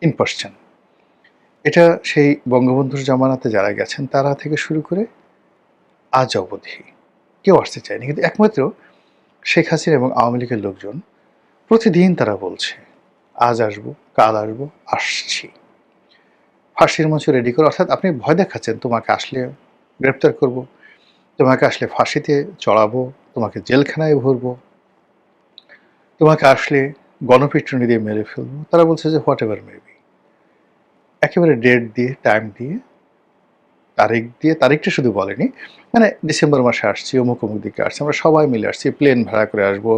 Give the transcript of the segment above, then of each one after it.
In person. এটা সেই বঙ্গবন্ধুর জামানাতে যারা গেছেন তারা থেকে শুরু করে আজ অবধি কেউ আসতে চায়নি। কিন্তু একমাত্র শেখ হাসিনা এবং আওয়ামী লীগের লোকজন প্রতিদিন তারা বলছে, "আজ আসবো, কাল আসবো, আসছি।" ফাঁসির মঞ্চ রেডি করো, অর্থাৎ আপনি ভয় দেখাচ্ছেন, তোমাকে আসলে গ্রেপ্তার করব, তোমাকে আসলে ফাঁসিতে চড়াবো, তোমাকে জেলখানায় ভরবো, তোমাকে আসলে গণপিটুনি দিয়ে মেরে ফেলবো। তারা বলছে যে হোয়াট এভার মে বি। একেবারে ডেট দিয়ে, টাইম দিয়ে, তারিখ দিয়ে, তারিখটা শুধু বলেনি, মানে ডিসেম্বর মাসে আসছি, অমুক অমুক দিকে আসছি, আমরা সবাই মিলে আসছি, প্লেন ভাড়া করে আসবো,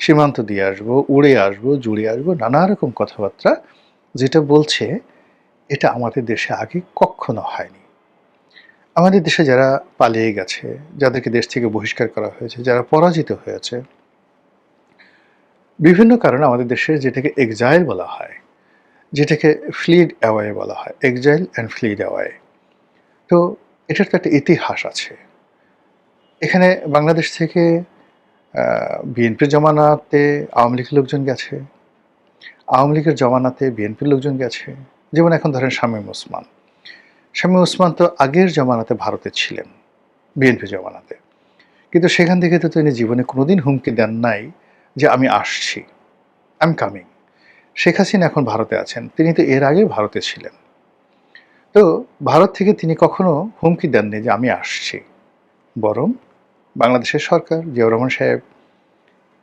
সীমান্ত দিয়ে আসবো, উড়ে আসবো, জুড়ে আসবো, নানা রকম কথাবার্তা যেটা বলছে এটা আমাদের দেশে আগে কখনো হয়নি। আমাদের দেশে যারা পালিয়ে গেছে, যাদেরকে দেশ থেকে বহিষ্কার করা হয়েছে, যারা পরাজিত হয়েছে, বিভিন্ন কারণে আমাদের দেশে যেটাকে এক্সাইল বলা হয়, যেটাকে ফ্লিড অ্যাওয়ে বলা হয়, এক্সাইল অ্যান্ড ফ্লিড অ্যাওয়ে। তো এটার তো একটা ইতিহাস আছে। এখানে বাংলাদেশ থেকে বিএনপির জমানাতে আওয়ামী লীগের লোকজন গেছে, আওয়ামী লীগের জমানাতে বিএনপির লোকজন গেছে। যেমন এখন ধরেন শামীম ওসমান। শামীম ওসমান তো আগের জমানাতে ভারতে ছিলেন, বিএনপি জমানাতে। কিন্তু সেখান থেকে তো তিনি জীবনে কোনোদিন হুমকি দেন নাই যে আমি আসছি, I am coming. Sheikh Hasina এখন ভারতে আছেন, তিনি তো এর আগে ভারতে ছিলেন। তো ভারত থেকে তিনি কখনো হুমকি দেননি যে আমি আসছি, বরং বাংলাদেশের সরকার, জিয়াউর রহমান সাহেব,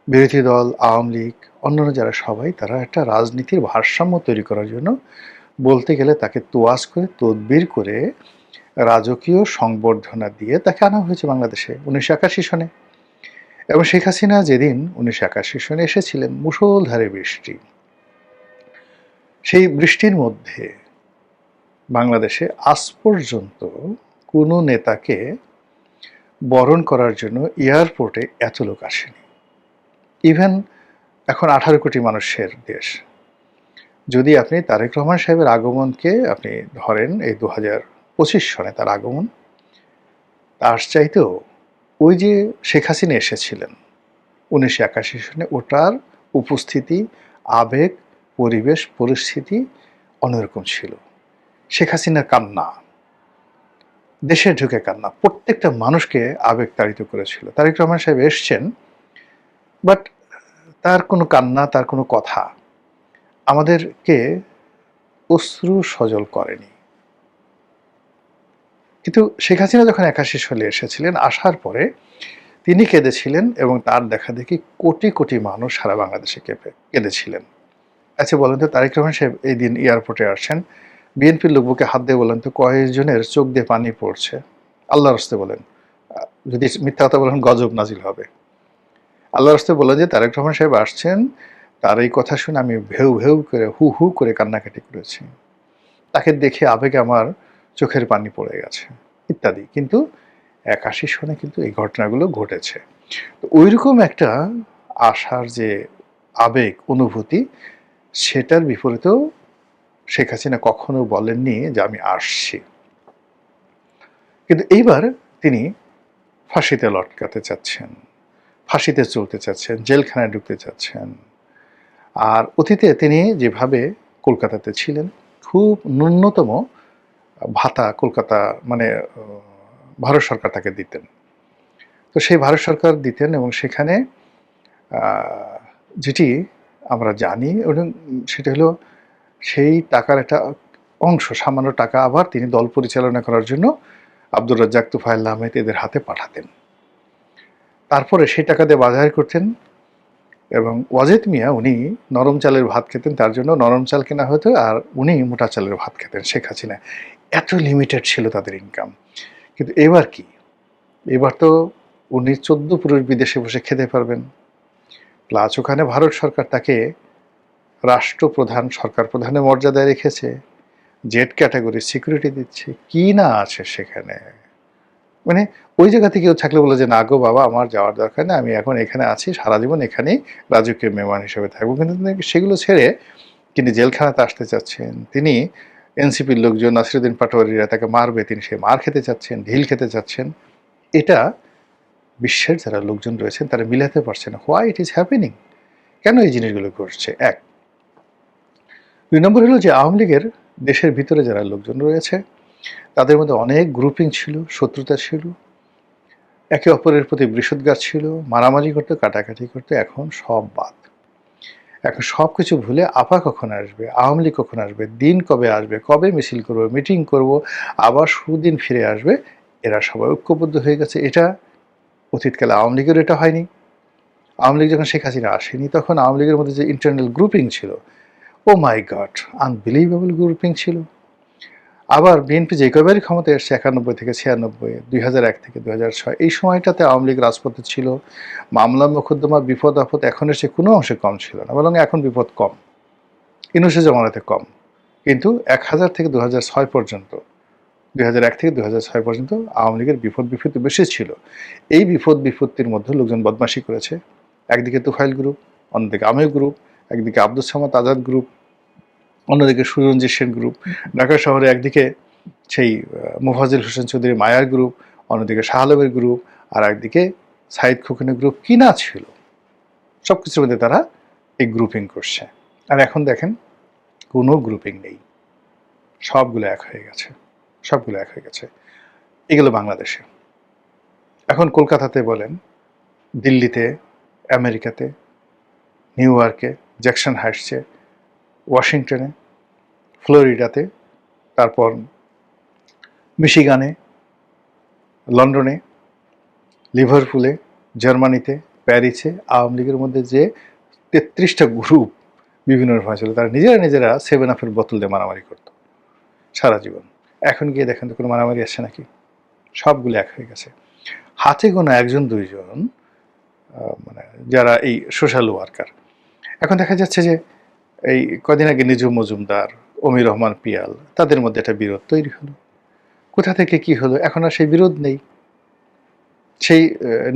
বিরোধী দল, আওয়ামী লীগ, অন্যান্য যারা সবাই তারা একটা রাজনীতির ভারসাম্য তৈরি করার জন্য বলতে গেলে তাকে তোয়াজ করে তদবির করে রাজকীয় সংবর্ধনা দিয়ে তাকে আনা হয়েছে বাংলাদেশে 1981 সনে। এবং শেখ হাসিনা যেদিন 1981 সনে এসেছিলেন, মুষলধারে বৃষ্টি, সেই বৃষ্টির মধ্যে বাংলাদেশে আজ পর্যন্ত কোনো নেতাকে বরণ করার জন্য এয়ারপোর্টে এত লোক আসেনি। ইভেন এখন 18 কোটি মানুষের দেশ, যদি আপনি তারেক রহমান সাহেবের আগমনকে আপনি ধরেন, এই 2025 সনে তার আগমন, তার চাইতেও ওই যে শেখ হাসিনা এসেছিলেন 1981 সনে, ওটার উপস্থিতি, আবেগ, পরিবেশ, পরিস্থিতি অন্যরকম ছিল। শেখ হাসিনার কান্না, দেশে ঢুকে কান্না প্রত্যেকটা মানুষকে আবেগ তাড়িত করেছিল। তারেক রহমান সাহেব এসছেন, বাট তার কোনো কান্না, তার কোনো কথা আমাদেরকে অশ্রু সজল করেনি। কিন্তু শেখ হাসিনা যখন 81 সালে এসেছিলেন, আসার পরে তিনি কেঁদেছিলেন এবং তার দেখা দেখি কোটি কোটি মানুষ সারা বাংলাদেশে কেঁদেছিলেন। আচ্ছা বলেন তো, তারেক রহমান সাহেব এই দিন এয়ারপোর্টে আসছেন, বিএনপির লোক বুকে হাত দিয়ে বলেন তো কয়েকজনের চোখ দিয়ে পানি পড়ছে? আল্লাহর রাস্তে বলেন, যদি মিথ্যা কথা বলেন গজব নাজিল হবে। আল্লাহর রাস্তে বলেন যে তারেক রহমান সাহেব আসছেন, তার এই কথা শুনে আমি ভেউ ভেউ করে, হু হু করে কান্নাকাটি করেছি, তাকে দেখে আবেগে আমার চোখের পানি পড়ে গেছে, ইত্যাদি। কিন্তু 81 সনে কিন্তু এই ঘটনাগুলো ঘটেছে। তো ওইরকম একটা আশার যে আবেগ, অনুভূতি, সেটার বিপরীতেও শেখ হাসিনা কখনো বলেননি যে আমি আসছি। কিন্তু এইবার তিনি ফাঁসিতে লটকাতে চাচ্ছেন, ফাঁসিতে চলতে চাচ্ছেন, জেলখানায় ঢুকতে চাচ্ছেন। আর অতীতে তিনি যেভাবে কলকাতাতে ছিলেন, খুব ন্যূনতম ভাতা কলকাতা, মানে ভারত সরকার তাকে দিতেন। তো সেই ভারত সরকার দিতেন এবং সেখানে যেটি আমরা জানি, এবং সেটা হলো সেই টাকার একটা অংশ, সামান্য টাকা আবার তিনি দল পরিচালনা করার জন্য আব্দুর রাজ্জাক, তুফাইল আহমেদ এদের হাতে পাঠাতেন। তারপরে সেই টাকা দিয়ে বাজার করতেন। এবং ওয়াজেদ মিয়া উনি নরম চালের ভাত খেতেন, তার জন্য নরম চাল কেনা হতো, আর উনি মোটা চালের ভাত খেতেন। শেখ হাসিনা, এত লিমিটেড ছিল তাদের ইনকাম। কিন্তু এবার কি, এবার তো উনি 14 পুরুষ বিদেশে বসে খেতে পারবেন, প্লাস ওখানে ভারত সরকার তাকে রাষ্ট্রপ্রধান, সরকার প্রধানের মর্যাদায় রেখেছে, জেড ক্যাটাগরি সিকিউরিটি দিচ্ছে, কি না আছে সেখানে। মানে ওই জায়গা থেকে কেউ থাকলে বলে যে না গো বাবা, আমার যাওয়ার দরকার নেই, আমি এখন এখানে আছি, সারা জীবন এখানেই রাজকীয় মেহমান হিসেবে থাকবো। কিন্তু সেগুলো ছেড়ে তিনি জেলখানাতে আসতে চাচ্ছেন, তিনি এনসিপির লোকজন, নাসিরুদ্দিন পাটোয়ারিরা তাকে মারবে, তিনি সে মার খেতে চাচ্ছেন, ঢিল খেতে চাচ্ছেন। এটা বিশ্বের যারা লোকজন রয়েছেন তারা মিলাতে পারছে না, হোয়াই ইট ইজ হ্যাপেনিং, কেন এই জিনিসগুলো ঘটছে। এক, ২ নম্বর হলো যে আওয়ামী লীগের দেশের ভিতরে যারা লোকজন রয়েছে তাদের মধ্যে অনেক গ্রুপিং ছিল, শত্রুতা ছিল, একে অপরের প্রতি বৃষদঘাত ছিল, মারামারি করতো, কাটাকাটি করতো। এখন সব বাদ। এখন সবকিছু ভুলে আপা কখন আসবে, আওয়ামী লীগ কখন আসবে, দিন কবে আসবে, কবে মিছিল করব, মিটিং করব, আবার সুদিন ফিরে আসবে, এরা সবাই ঐক্যবদ্ধ হয়ে গেছে। এটা অতীতকালে আওয়ামী লীগের এটা হয়নি। আওয়ামী লীগ যখন শেখ হাসিনা আসেনি তখন আওয়ামী লীগের মধ্যে যে ইন্টারনাল গ্রুপিং ছিল, ও মাই গড, আনবিলিভেবল গ্রুপিং ছিল। আবার বিএনপি যে কয়বারই ক্ষমতায় এসছে 91 থেকে 96, 2001 থেকে 2006, এই সময়টাতে আওয়ামী লীগ রাজপথে ছিল। মামলা মোকদ্দমা বিপদ আপদ এখনের চেয়ে কোনো অংশে কম ছিল না, বরং এখন বিপদ কম, ইউনূসের জমানাতে কম। কিন্তু 1000 থেকে 2006 পর্যন্ত, 2001 থেকে 2006 পর্যন্ত আওয়ামী লীগের বিপদ বিপত্তি বেশি ছিল। এই বিপদ বিপত্তির মধ্যে লোকজন বদমাশি করেছে। একদিকে তুফাইল গ্রুপ, অন্যদিকে আমের গ্রুপ, একদিকে আব্দুস সামাদ আজাদ গ্রুপ, অন্যদিকে সুরঞ্জিত সেন গ্রুপ। ঢাকা শহরে একদিকে সেই মোফাজ্জল হোসেন চৌধুরী মায়ার গ্রুপ, অন্যদিকে শাহ আলমের গ্রুপ, আর একদিকে সাইদ খোকনের গ্রুপ। কি না ছিল, সব কিছুর মধ্যে তারা এই গ্রুপিং করছে। আর এখন দেখেন কোনো গ্রুপিং নেই, সবগুলো এক হয়ে গেছে, সবগুলো এক হয়ে গেছে। এগুলো বাংলাদেশে। এখন কলকাতাতে বলেন, দিল্লিতে, আমেরিকাতে, নিউ ইয়র্কে, জ্যাকসন হাইটসে, ওয়াশিংটনে, ফ্লোরিডাতে, তারপর মিশিগানে, লন্ডনে, লিভারপুলে, জার্মানিতে, প্যারিসে আওয়ামী লীগের মধ্যে যে 33টা গ্রুপ বিভিন্ন রকম ছিল, তারা নিজেরা 7 আপের বোতল দিয়ে মারামারি করত সারা জীবন। এখন গিয়ে দেখেন তো কোনো মারামারি আসছে নাকি? সবগুলো এক হয়ে গেছে। হাতে গোনা একজন দুইজন মানে যারা এই সোশ্যাল ওয়ার্কার। এখন দেখা যাচ্ছে যে এই কদিন আগে নিজুম মজুমদার, অমির রহমান পিয়াল, তাদের মধ্যে একটা বিরোধ তৈরি হলো। কোথা থেকে কি হলো? এখন আর সেই বিরোধ নেই। সেই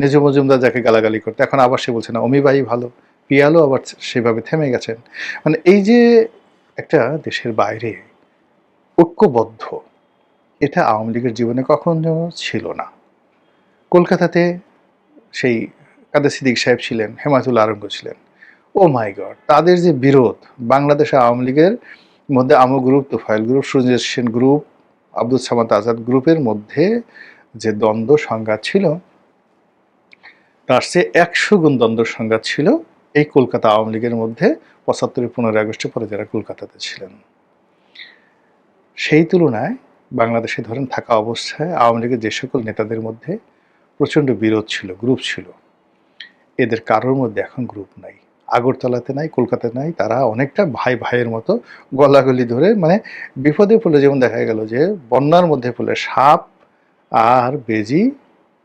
নিজুম মজুমদার যাকে গালাগালি করতো, এখন আবার সে বলছে না অমি ভাই ভালো, পিয়ালও আবার সেভাবে থেমে গেছেন। মানে এই যে একটা দেশের বাইরে ঐক্যবদ্ধ, এটা আওয়ামী লীগের জীবনে কখনো ছিল না। কলকাতাতে সেই কাদের সিদ্দিক সাহেব ছিলেন, হেমায়েতুল্লাহ আরঙ্গ ছিলেন, ও মাই গড, তাদের যে বিরোধ, বাংলাদেশে আওয়ামী লীগের মধ্যে আমো group, Tofail group, Suranjit Sen group, Abdul Samad Azad গ্রুপের মধ্যে যে দ্বন্দ্ব সংঘাত ছিল, তার চেয়ে 100 গুণ দ্বন্দ্ব সংঘাত ছিল এই কলকাতা আওয়ামী লীগের মধ্যে 75 15 আগস্টের পরে যারা কলকাতাতে ছিলেন। সেই তুলনায় বাংলাদেশে ধরেন থাকা অবস্থায় আওয়ামী লীগের যে সকল নেতাদের মধ্যে প্রচণ্ড বিরোধ ছিল, গ্রুপ ছিল, এদের কারোর মধ্যে এখন গ্রুপ নাই। আগরতলাতে নাই, কলকাতাতে নাই, তারা অনেকটা ভাই ভাইয়ের মতো গলাগলি ধরে, মানে বিপদে পড়লে যেমন দেখা গেল যে বন্যার মধ্যে পড়লে সাপ আর বেজি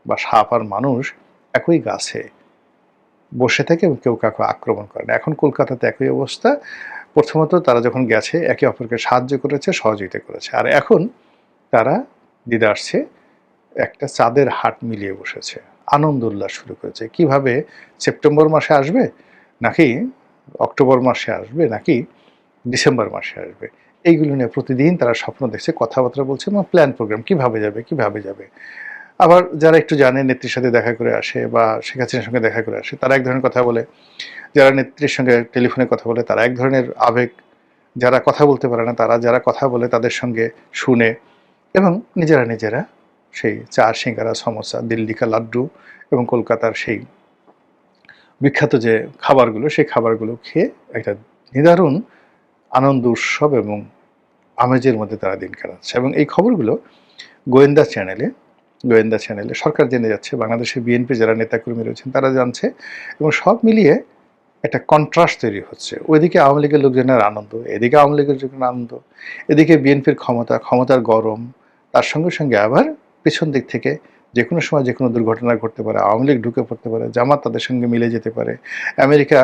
বা সাপ আর মানুষ একই গাছে বসে থাকে এবং কেউ কাউকে আক্রমণ করে না। এখন কলকাতাতে একই অবস্থা। প্রথমত তারা যখন গেছে একে অপরকে সাহায্য করেছে, সহযোগিতা করেছে, আর এখন তারা দিদা আসছে একটা চাঁদের হাট মিলিয়ে বসেছে, আনন্দ উল্লাস শুরু করেছে। কিভাবে সেপ্টেম্বর মাসে আসবে, নাকি অক্টোবর মাসে আসবে, নাকি ডিসেম্বর মাসে আসবে, এইগুলো নিয়ে প্রতিদিন তারা স্বপ্ন দেখছে, কথাবার্তা বলছে এবং প্ল্যান প্রোগ্রাম কিভাবে যাবে কিভাবে যাবে। আবার যারা একটু জানে, নেত্রীর সাথে দেখা করে আসে বা শেখ হাসিনার সঙ্গে দেখা করে আসে, তারা এক ধরনের কথা বলে। যারা নেত্রীর সঙ্গে টেলিফোনে কথা বলে তারা এক ধরনের আবেগ। যারা কথা বলতে পারে না, তারা যারা কথা বলে তাদের সঙ্গে শুনে এবং নিজেরা সেই চা, সিঙ্গারা, সমোসা, দিল্লি কা লাড্ডু এবং কলকাতার সেই বিখ্যাত যে খাবারগুলো, সেই খাবারগুলো খেয়ে একটা নিদারুণ আনন্দ উৎসব এবং আমেজের মধ্যে তারা দিন কাটাচ্ছে। এবং এই খবরগুলো গোয়েন্দা চ্যানেলে সরকার জেনে যাচ্ছে, বাংলাদেশের বিএনপি যারা নেতাকর্মী রয়েছেন তারা জানছে, এবং সব মিলিয়ে একটা কন্ট্রাস্ট তৈরি হচ্ছে। ওইদিকে আওয়ামী লীগের লোকজনের আনন্দ, এদিকে আওয়ামী লীগের লোকজনের আনন্দ, এদিকে বিএনপির ক্ষমতার গরম, তার সঙ্গে সঙ্গে আবার পেছন দিক থেকে যে কোনো সময় যে কোনো দুর্ঘটনা ঘটতে পারে, আওয়ামী লীগ ঢুকে পড়তে পারে, জামাত তাদের সঙ্গে মিলে যেতে পারে। আমেরিকা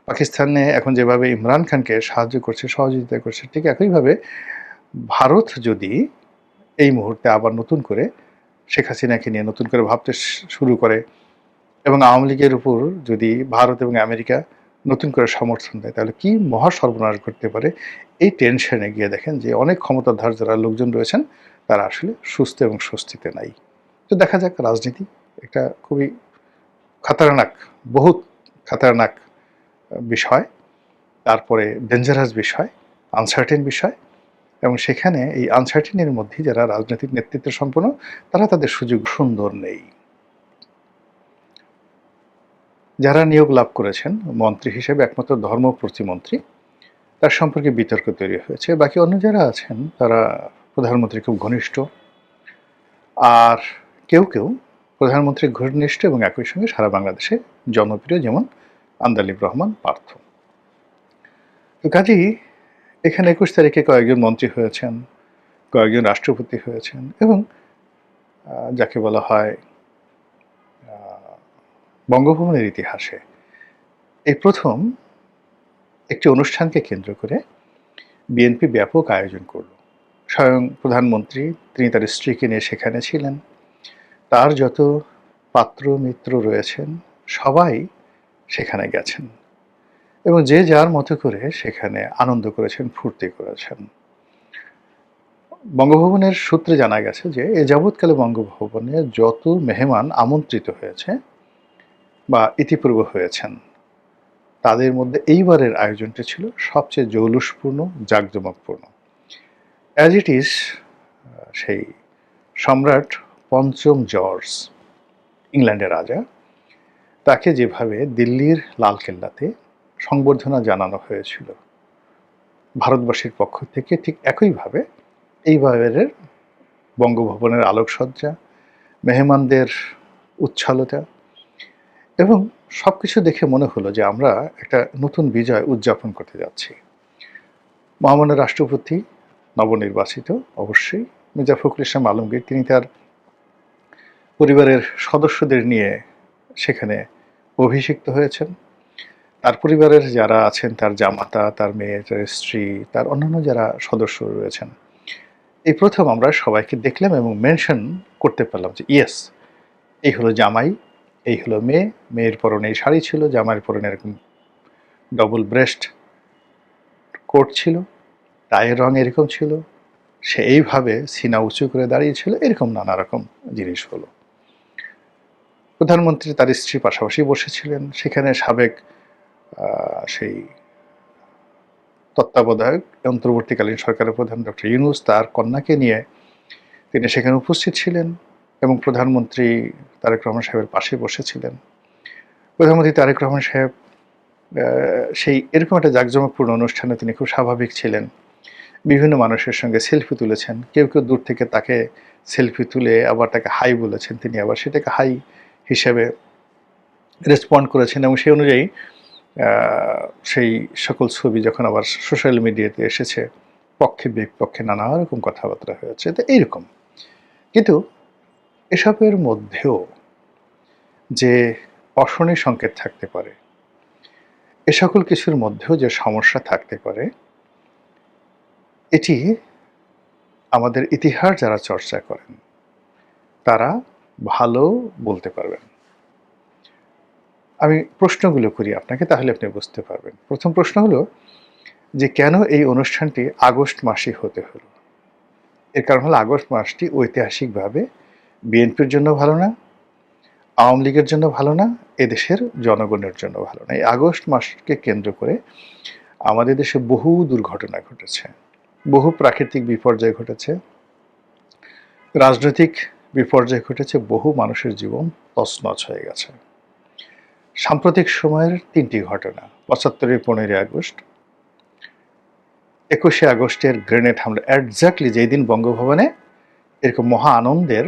পাকিস্তানে এখন যেভাবে ইমরান খানকে সাহায্য করছে, সহযোগিতা করছে, ঠিক একইভাবে ভারত যদি এই মুহূর্তে আবার নতুন করে শেখ হাসিনাকে নিয়ে নতুন করে ভাবতে শুরু করে এবং আওয়ামী লীগের উপর যদি ভারত এবং আমেরিকা নতুন করে সমর্থন দেয়, তাহলে কি মহা সর্বনাশ ঘটতে পারে। এই টেনশনে গিয়ে দেখেন যে অনেক ক্ষমতাধর যারা লোকজন রয়েছেন তারা আসলে সুস্থ এবং স্বস্তিতে নাই। তো দেখা যাক, রাজনীতি একটা খুবই খাতারনাক, বহুত খাতারনাক বিষয়, তারপরে ডেঞ্জারাস বিষয়। আনসার্টেন বিষয়, এবং সেখানে এই আনসার্টেনের মধ্যে যারা রাজনৈতিক নেতৃত্ব সম্পন্ন তারা তাদের সুযোগ সুন্দর নেই। যারা নিয়োগ লাভ করেছেন মন্ত্রী হিসেবে একমাত্র ধর্ম প্রতিমন্ত্রী, তার সম্পর্কে বিতর্ক তৈরি হয়েছে। বাকি অন্য যারা আছেন তারা প্রধানমন্ত্রী খুব ঘনিষ্ঠ, আর কেউ কেউ প্রধানমন্ত্রী ঘনিষ্ঠ এবং একই সঙ্গে সারা বাংলাদেশে জনপ্রিয়, যেমন আন্দালিব রহমান পার্থ। তো কাজেই এখানে ২১ তারিখে কয়েকজন মন্ত্রী হয়েছেন, কয়েকজন রাষ্ট্রপতি হয়েছেন, এবং যাকে বলা হয় বঙ্গভবনের ইতিহাসে এই প্রথম একটি অনুষ্ঠানকে কেন্দ্র করে বিএনপি ব্যাপক আয়োজন করল। স্বয়ং প্রধানমন্ত্রী তিনি তার স্ত্রীকে নিয়ে সেখানে ছিলেন, তার যত পাত্র মিত্র রয়েছেন সবাই সেখানে গেছেন, এবং যে যার মতো করে সেখানে আনন্দ করেছেন, ফুর্তি করেছেন। বঙ্গভবনের সূত্রে জানা গেছে যে এ যাবৎকালে বঙ্গভবনে যত মেহমান আমন্ত্রিত হয়েছে বা ইতিপূর্বে হয়েছেন তাদের মধ্যে এইবারের আয়োজনটি ছিল সবচেয়ে জৌলুসপূর্ণ, জাঁকজমকপূর্ণ। অ্যাজ ইট ইজ, সেই সম্রাট পঞ্চম জর্জ, ইংল্যান্ডের রাজা, তাকে যেভাবে দিল্লির লালকেল্লাতে সংবর্ধনা জানানো হয়েছিল ভারতবর্ষের পক্ষ থেকে, ঠিক একইভাবে এইবারের বঙ্গভবনের আলোকসজ্জা, মেহমানদের উচ্ছলতা এবং সব কিছু দেখে মনে হলো যে আমরা একটা নতুন বিজয় উদযাপন করতে যাচ্ছি। মহামান্য রাষ্ট্রপতি নবনির্বাচিত অবশ্যই মির্জা ফখরুল ইসলাম আলমগীর, তিনি তার পরিবারের সদস্যদের নিয়ে সেখানে অভিষিক্ত হয়েছেন। তার পরিবারের যারা আছেন, তার জামাতা, তার মেয়ে, তার স্ত্রী, তার অন্যান্য যারা সদস্য রয়েছেন, এই প্রথম আমরা সবাইকে দেখলাম এবং মেনশন করতে পারলাম যে ইয়েস, এই হলো জামাই, এই হলো মেয়ে। মেয়ের পরনে এই শাড়ি ছিল, জামাইয়ের পরনে এরকম ডবল ব্রেস্ট কোট ছিল, টাইয়ের রং এরকম ছিল, সে এইভাবে সিনা উঁচু করে দাঁড়িয়েছিল, এরকম নানা রকম জিনিস হলো। প্রধানমন্ত্রী তার স্ত্রী পাশাপাশি বসেছিলেন। সেখানে সাবেক সেই তত্ত্বাবধায়ক অন্তর্বর্তীকালীন সরকারের প্রধান ডক্টর ইউনূস তার কন্যাকে নিয়ে তিনি সেখানে উপস্থিত ছিলেন এবং প্রধানমন্ত্রী তারেক রহমান সাহেবের পাশে বসেছিলেন। প্রধানমন্ত্রী তারেক রহমান সাহেব সেই এরকম একটা জাঁকজমকপূর্ণ অনুষ্ঠানে তিনি খুব স্বাভাবিক ছিলেন। বিভিন্ন মানুষের সঙ্গে সেলফি তুলেছেন, কেউ কেউ দূর থেকে তাকে সেলফি তুলে আবার তাকে হাই বলেছেন, তিনি আবার সেটাকে হাই হিসেবে রেসপন্ড করেছেন, এবং সেই অনুযায়ী সেই সকল ছবি যখন আবার সোশ্যাল মিডিয়াতে এসেছে, পক্ষে বিপক্ষে নানা রকম কথাবার্তা হয়েছে। তো এইরকম, কিন্তু এসবের মধ্যেও যে অশনি সংকেত থাকতে পারে, এ সকল কিছুর মধ্যেও যে সমস্যা থাকতে পারে, এটি আমাদের ইতিহাস যারা চর্চা করেন তারা ভালো বলতে পারবেন। আমি প্রশ্নগুলো করি আপনাকে, তাহলে আপনি বুঝতে পারবেন। প্রথম প্রশ্ন হলো যে কেন এই অনুষ্ঠানটি আগস্ট মাসেই হতে হলো? এর কারণ হলো আগস্ট মাসটি ঐতিহাসিকভাবে বিএনপির জন্য ভালো না, আওয়ামী লীগের জন্য ভালো না, এদেশের জনগণের জন্য ভালো না। এই আগস্ট মাসকে কেন্দ্র করে আমাদের দেশে বহু দুর্ঘটনা ঘটেছে, বহু প্রাকৃতিক বিপর্যয় ঘটেছে, রাজনৈতিক বিপর্যয় ঘটেছে, বহু মানুষের জীবন তছনছ হয়ে গেছে। সাম্প্রতিক সময়ের ৩টি ঘটনা: ৭৫-এর ১৫ই আগস্ট, ২১শে আগস্টের গ্রেনেড হামলা। এক্স্যাক্টলি যেই দিন বঙ্গভবনে এরকম মহা আনন্দের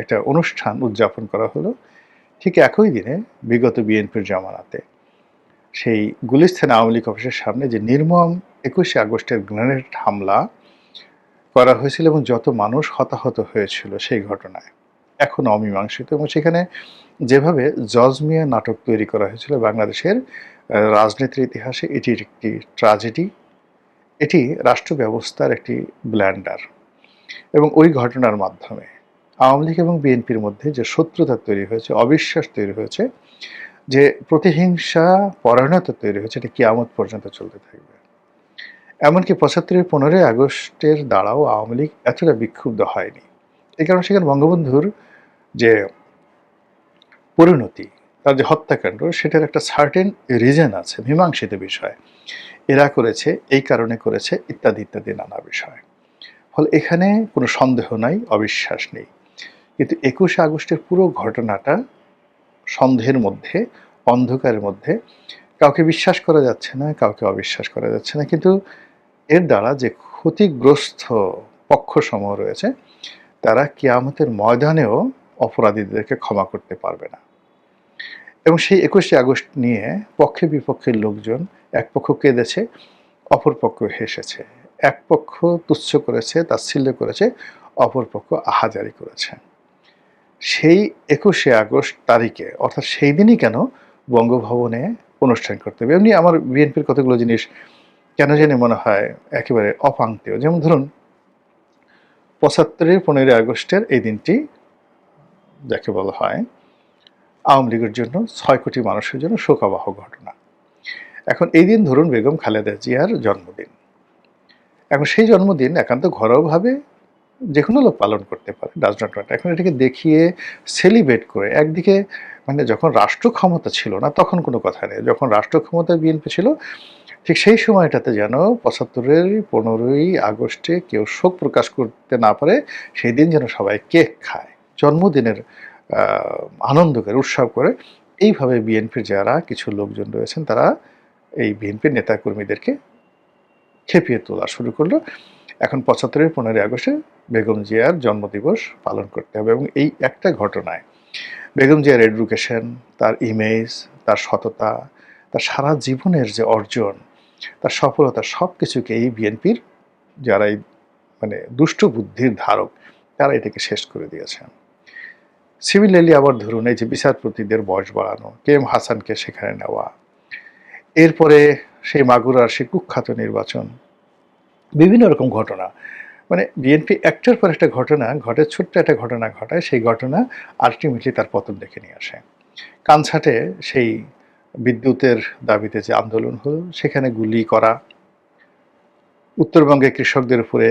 একটা অনুষ্ঠান উদযাপন করা হলো, ঠিক একই দিনে বিগত বিএনপির জামানাতে সেই গুলিস্তান আওয়ামী লীগ অফিসের সামনে যে নির্মম ২১শে আগস্টের গ্রেনেড হামলা করা হয়েছিল এবং যত মানুষ হতাহত হয়েছিল সেই ঘটনায় এখনো অমীমাংসিত। এবং সেখানে যেভাবে জজ মিয়া নাটক তৈরি করা হয়েছিল বাংলাদেশের রাজনীতির ইতিহাসে, এটির একটি ট্র্যাজেডি, এটি রাষ্ট্র ব্যবস্থার একটি ব্ল্যান্ডার। এবং ওই ঘটনার মাধ্যমে আওয়ামী লীগ এবং বিএনপির মধ্যে যে শত্রুতা তৈরি হয়েছে, অবিশ্বাস তৈরি হয়েছে, যে প্রতিহিংসা পরায়ণতা তৈরি হয়েছে, এটা কিয়ামত পর্যন্ত চলতে থাকবে। এমনকি ৭৫-এর ১৫ই আগস্টের দ্বারাও আওয়ামী লীগ এতটা বিক্ষুব্ধ হয়নি। এই কারণে সেখানে বঙ্গবন্ধুর যে পরিণতি, তার যে হত্যাকাণ্ড সেটার একটা সার্টেন রিজন আছে, মীমাংসিত বিষয়। এরা করেছে, এই কারণে করেছে, ইত্যাদি, ইত্যাদি নানা বিষয়। ফলে এখানে কোনো সন্দেহ নাই, অবিশ্বাস নেই। কিন্তু ২১শে আগস্টের পুরো ঘটনাটা সন্দেহের মধ্যে, অন্ধকারের মধ্যে, কাউকে বিশ্বাস করা যাচ্ছে না, কাউকে অবিশ্বাস করা যাচ্ছে না। কিন্তু এর দ্বারা যে ক্ষতিগ্রস্ত পক্ষসমূহ রয়েছে, তারা কিয়ামতের ময়দানেও অপরাধীদেরকে ক্ষমা করতে পারবে না। এবং সেই ২১শে আগস্ট নিয়ে পক্ষে বিপক্ষের লোকজন, এক পক্ষ কেঁদেছে, অপর পক্ষ হেসেছে। এক পক্ষ তুচ্ছ করেছে, তাচ্ছিল্য করেছে, অপর পক্ষ আহাজারি করেছে। সেই ২১শে আগস্ট তারিখে, অর্থাৎ সেই দিনই কেন বঙ্গভবনে অনুষ্ঠান করতে হবে? এমনি আমার বিএনপির কতগুলো জিনিস কেন জানি মনে হয় একেবারে অপাংক্তেয়। যেমন ধরুন ৭৫-এর ১৫ই আগস্টের এই দিনটি যাকে বলা হয় আওয়ামী লীগের জন্য ৬ কোটি মানুষের জন্য শোকাবহ ঘটনা। এখন এই দিন ধরুন বেগম খালেদা জিয়ার জন্মদিন। এখন সেই জন্মদিন একান্ত ঘরোয়াভাবে যেকোনো লোক পালন করতে পারে, ডাজ নট ম্যাটার। এখন এটাকে দেখিয়ে সেলিব্রেট করে একদিকে মানে যখন রাষ্ট্র ক্ষমতা ছিল না তখন কোনো কথা নেই। যখন রাষ্ট্র ক্ষমতায় বিএনপি ছিল ঠিক সেই সময়টাতে যেন ৭৫-এর ১৫ই আগস্টে কেউ শোক প্রকাশ করতে না পারে, সেই দিন যেন সবাই কেক খায়, জন্মদিনের আনন্দ করে, উৎসব করে। এইভাবে বিএনপির যারা কিছু লোকজন রয়েছেন তারা এই বিএনপির নেতাকর্মীদেরকে খেপিয়ে তোলা শুরু করলো। এখন ৭৫-এর ১৫ই আগস্টে বেগম জিয়ার জন্মদিবস পালন করতে হবে এবং এই একটা ঘটনায় বেগম জিয়ার এডুকেশন, তার ইমেজ, তার সততা, তার সারা জীবনের যে অর্জন, তার সফলতা সব কিছুকে এই বিএনপির যারা এই মানে দুষ্ট বুদ্ধির ধারক তারা এটাকে শেষ করে দিয়েছেন। সিমিলারলি আবার ধরুন এই যে বিচারপতিদের বয়স বাড়ানো, কে এম হাসানকে সেখানে নেওয়া, এরপরে সেই মাগুরার সেই কুখ্যাত নির্বাচন, বিভিন্ন রকম ঘটনা, মানে বিএনপি একটার পর একটা ঘটনা ঘটে, ছোট্ট একটা ঘটনা ঘটায়, সেই ঘটনা আলটিমেটলি তার পতন ডেকে নিয়ে আসে। কানছাটে সেই বিদ্যুতের দাবিতে যে আন্দোলন হলো সেখানে গুলি করা, উত্তরবঙ্গে কৃষকদের উপরে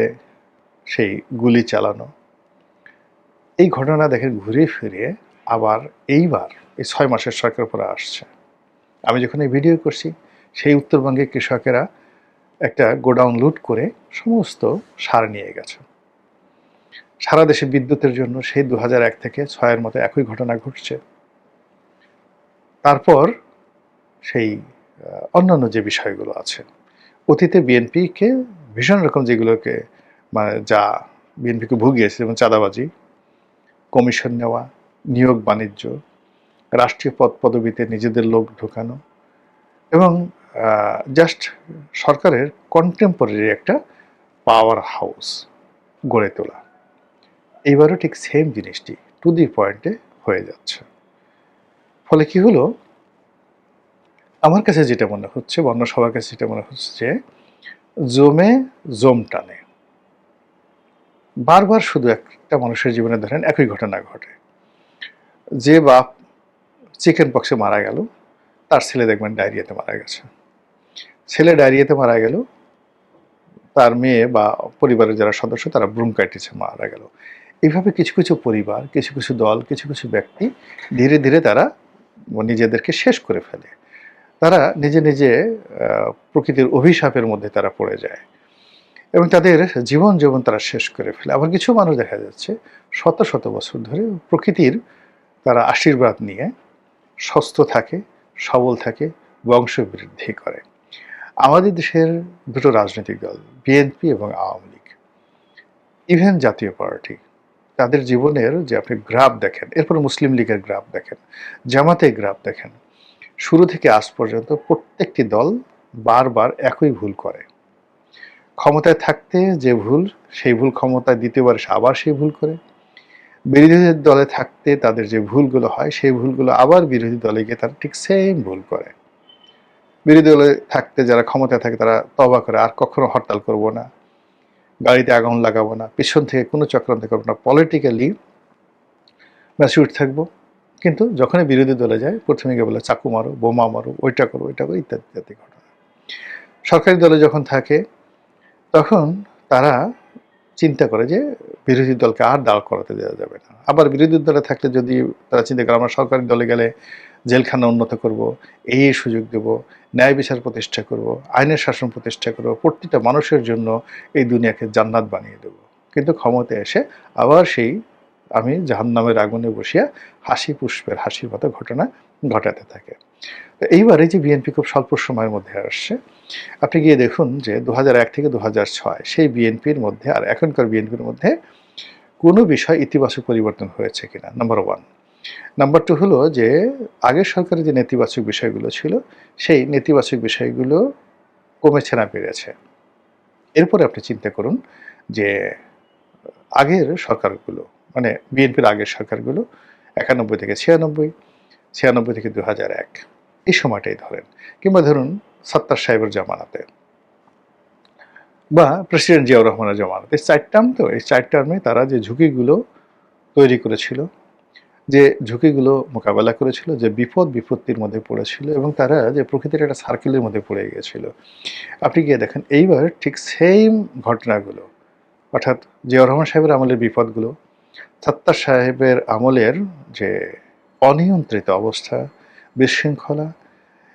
সেই গুলি চালানো, এই ঘটনা দেখেন ঘুরে ফিরে আবার এইবার এই ৬ মাসের সরকার পরে আসছে। আমি যখন এই ভিডিও করছি সেই উত্তরবঙ্গের কৃষকেরা একটা গোডাউন লুট করে সমস্ত সার নিয়ে গেছে। সারা দেশে বিদ্যুতের জন্য সেই ২০০১ থেকে ৬-এর মতো একই ঘটনা ঘটছে। তারপর সেই অন্যান্য যে বিষয়গুলো আছে, অতীতে বিএনপিকে ভীষণ রকম যেগুলোকে মানে যা বিএনপিকে ভুগিয়েছে, যেমন চাঁদাবাজি, কমিশন নেওয়া, নিয়োগ বাণিজ্য, রাষ্ট্রীয় পদ পদবিতে নিজেদের লোক ঢোকানো এবং জাস্ট সরকারের কন্টেম্পোরারি একটা পাওয়ার হাউস গড়ে তোলা। এইবারও ঠিক সেম জিনিসটি টু দি পয়েন্টে হয়ে যাচ্ছে। ফলে কি হলো, আমার কাছে যেটা মনে হচ্ছে, অন্য সবার কাছে যেটা মনে হচ্ছে যে জমে জম টানে। বারবার শুধু একটা মানুষের জীবনে ধরেন একই ঘটনা ঘটে। যে বাপ চিকেন পক্সে মারা গেল, তার ছেলে দেখবেন ডায়রিয়াতে মারা গেছে। ছেলে ডায়রিয়াতে মারা গেল, তার মেয়ে বা পরিবারের যারা সদস্য তারা ব্রঙ্কাইটিসে মারা গেল। এইভাবে কিছু কিছু পরিবার, কিছু কিছু দল, কিছু কিছু ব্যক্তি ধীরে ধীরে তারা নিজেদেরকে শেষ করে ফেলে। তারা নিজে নিজে প্রকৃতির অভিশাপের মধ্যে তারা পড়ে যায় এবং তাদের জীবন যৌবন তারা শেষ করে ফেলে। আবার কিছু মানুষ দেখা যাচ্ছে শত শত বছর ধরে প্রকৃতির তারা আশীর্বাদ নিয়ে সুস্থ থাকে, সবল থাকে, বংশবৃদ্ধি করে। আমাদের দেশের দুটো রাজনৈতিক দল, বিএনপি এবং আওয়ামী লীগ, ইভেন জাতীয় পার্টি, তাদের জীবনের যে আপনি গ্রাফ দেখেন, এরপর মুসলিম লীগের গ্রাফ দেখেন, জামাতের গ্রাফ দেখেন, শুরু থেকে আজ পর্যন্ত প্রত্যেকটি দল বারবার একই ভুল করে। ক্ষমতায় থাকতে যে ভুল, সেই ভুল ক্ষমতায় দ্বিতীয়বার আবার সেই ভুল করে। বিরোধী দলে থাকতে তাদের যে ভুলগুলো হয় সেই ভুলগুলো আবার বিরোধী দলে গিয়ে তারা ঠিক সেম ভুল করে। বিরোধী দলে থাকতে যারা ক্ষমতায় থাকে তারা তওবা করে, আর কখনো হরতাল করব না, গাড়িতে আগুন লাগাবো না, পিছন থেকে কোনো চক্রান্ত করবো না, পলিটিক্যালি ম্যাচিউর থাকবো। কিন্তু যখনই বিরোধী দলে যায় প্রথমে গিয়ে বলে চাকু মারো, বোমা মারো, ওইটা করো, ইত্যাদি ইত্যাদি ঘটনা। সরকারি দলে যখন থাকে তখন তারা চিন্তা করে যে বিরোধী দলকে আর দাঁড় করাতে দেওয়া যাবে না। আবার বিরোধী দলে থাকলে যদি তারা চিন্তা করে আমরা সরকারি দলে গেলে জেলখানা উন্নত করব, এই সুযোগ দেব, ন্যায় বিচার প্রতিষ্ঠা করব, আইনের শাসন প্রতিষ্ঠা করব, প্রতিটা মানুষের জন্য এই দুনিয়াকে জান্নাত বানিয়ে দেব। কিন্তু ক্ষমতায় এসে আবার সেই আমি জাহান্নামের আগুনে বসিয়া হাসি পুষ্পের হাসির মতো ঘটনা ঘটাতে থাকে। তো এইবার এই যে বিএনপি খুব স্বল্প সময়ের মধ্যে আসছে, আপনি গিয়ে দেখুন যে ২০০১ থেকে ২০০৬ সেই বিএনপির মধ্যে আর এখনকার বিএনপির মধ্যে কোনো বিষয় ইতিবাচক পরিবর্তন হয়েছে কিনা, নাম্বার 1। নাম্বার 2 হলো যে আগের সরকারের যে নেতিবাচক বিষয়গুলো ছিল, সেই নেতিবাচক বিষয়গুলো কমেছে না বেড়েছে। এরপরে আপনি চিন্তা করুন যে আগের সরকারগুলো, মানে বিএনপির আগের সরকারগুলো ৯১ থেকে ৯৬, ৯৬ থেকে ২০০১ এই সময়টাই ধরেন, কিংবা ধরুন সত্তার সাহেবের জামানাতে বা প্রেসিডেন্ট জিয়াউর রহমানের জামানাতে, ৪ টার্ম তো, এই ৪ টার্মে তারা যে ঝুঁকিগুলো তৈরি করেছিল, যে ঝুঁকিগুলো মোকাবেলা করেছিল, যে বিপদ বিপত্তির মধ্যে পড়েছিল এবং তারা যে প্রকৃতির একটা সার্কেলের মধ্যে পড়ে গিয়েছিল, আপনি গিয়ে দেখেন এইবার ঠিক সেম ঘটনাগুলো, অর্থাৎ জিয়াউর রহমান সাহেবের আমলের বিপদগুলো, সত্তার সাহেবের আমলের যে অনিয়ন্ত্রিত অবস্থা, বিশৃঙ্খলা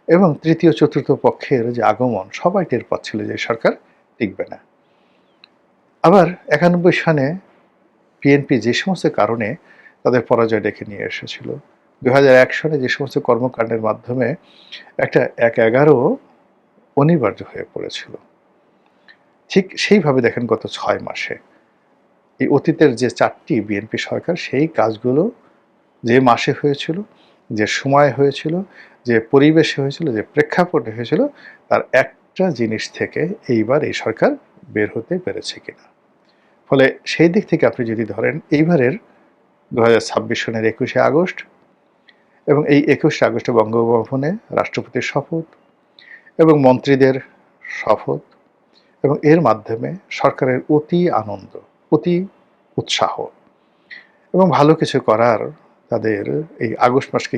এবং তৃতীয় চতুর্থ পক্ষের যে আগমন, সবাই টের পাচ্ছিল যে সরকার টিকবে না। আবার ৯১ সনে বিএনপি যে সমস্ত কারণে তাদের পরাজয় ডেকে নিয়ে এসেছিল, ২০০১ সনে যে সমস্ত কর্মকাণ্ডের মাধ্যমে একটা ১/১১ অনিবার্য হয়ে পড়েছিল, ঠিক সেইভাবে দেখেন গত ৬ মাসে এই অতীতের যে ৪টি বিএনপি সরকার, সেই কাজগুলো যে মাসে হয়েছিল, যে সময় হয়েছিল, যে পরিবেশে হয়েছিল, যে প্রেক্ষাপটে হয়েছিল, তার একটা জিনিস থেকে এইবার এই সরকার বের হতে পেরেছে কিনা। ফলে সেই দিক থেকে আপনি যদি ধরেন এইবারের ২০২৬ সনের ২১শে আগস্ট এবং এই ২১শে আগস্টে বঙ্গভবনে রাষ্ট্রপতির শপথ এবং মন্ত্রীদের শপথ এবং এর মাধ্যমে সরকারের অতি আনন্দ, অতি উৎসাহ এবং ভালো কিছু করার তাদের এই আগস্ট মাসকে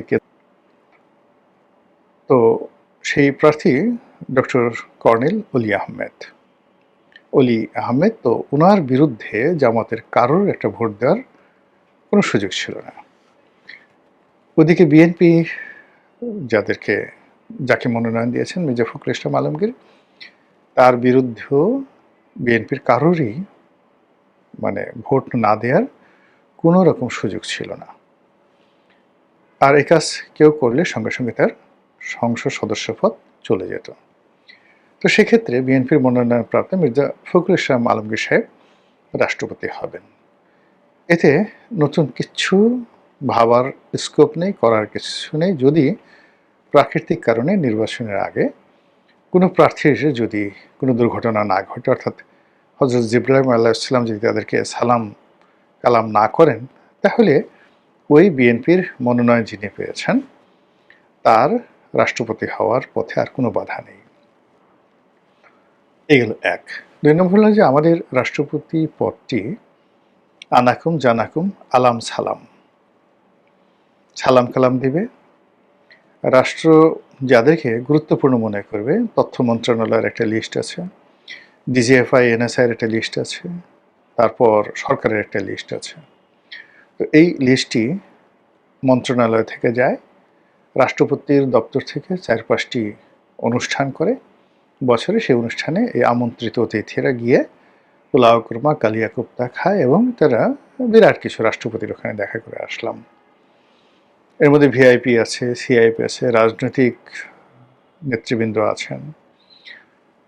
তো সেই প্রার্থী ডক্টর কর্নেল অলি আহমেদ, তো ওনার বিরুদ্ধে জামাতের কারোর একটা ভোট দেওয়ার কোনো সুযোগ ছিল না। ওদিকে বিএনপি যাকে মনোনয়ন দিয়েছেন মির্জা ফখরুল ইসলাম আলমগীর, তার বিরুদ্ধেও বিএনপির কারোরই মানে ভোট না দেওয়ার কোনো রকম সুযোগ ছিল না। আর এই কাজ কেউ করলে সঙ্গে সঙ্গে তার সংসদ সদস্যপদ চলে যেত। তো সেক্ষেত্রে বিএনপির মনোনয়নপ্রাপ্ত মির্জা ফখরুল ইসলাম আলমগীর সাহেব রাষ্ট্রপতি হবেন। এতে নতুন কিছু ভাবার স্কোপ নেই, করার কিছু নেই। যদি প্রাকৃতিক কারণে নির্বাচনের আগে কোনো প্রার্থীর যদি কোনো দুর্ঘটনা না ঘটে, অর্থাৎ হযরত জিবরাইল আলাইহিস সালাম যদি তাদেরকে সালাম কালাম না করেন, তাহলে ওই বিএনপির মনোনয়ন যিনি পেয়েছেন তার রাষ্ট্রপতি হওয়ার পথে আর কোনো বাধা নেই। এগুলো এক। ২ নম্বর হলো যে আমাদের রাষ্ট্রপতি পদটি আনাকুম জানাকুম আলাম সালাম, সালাম কালাম দিবে। রাষ্ট্র যাদেরকে গুরুত্বপূর্ণ মনে করবে, তথ্য মন্ত্রণালয়ের একটা লিস্ট আছে, ডিজিএফআই এনএসআইয়ের একটা লিস্ট আছে, তারপর সরকারের একটা লিস্ট আছে। তো এই লিস্টটি মন্ত্রণালয় থেকে যায়, রাষ্ট্রপতির দপ্তর থেকে ৪-৫টি অনুষ্ঠান করে বছরে, সেই অনুষ্ঠানে এই আমন্ত্রিত অতিথিরা গিয়ে পোলাও কোরমা কালিয়া কোপ্তা খায় এবং তারা বিরাট কিছু রাষ্ট্রপতির ওখানে দেখা করে আসলাম। এর মধ্যে ভিআইপি আছে, সিআইপি আছে, রাজনৈতিক নেতৃবৃন্দ আছেন,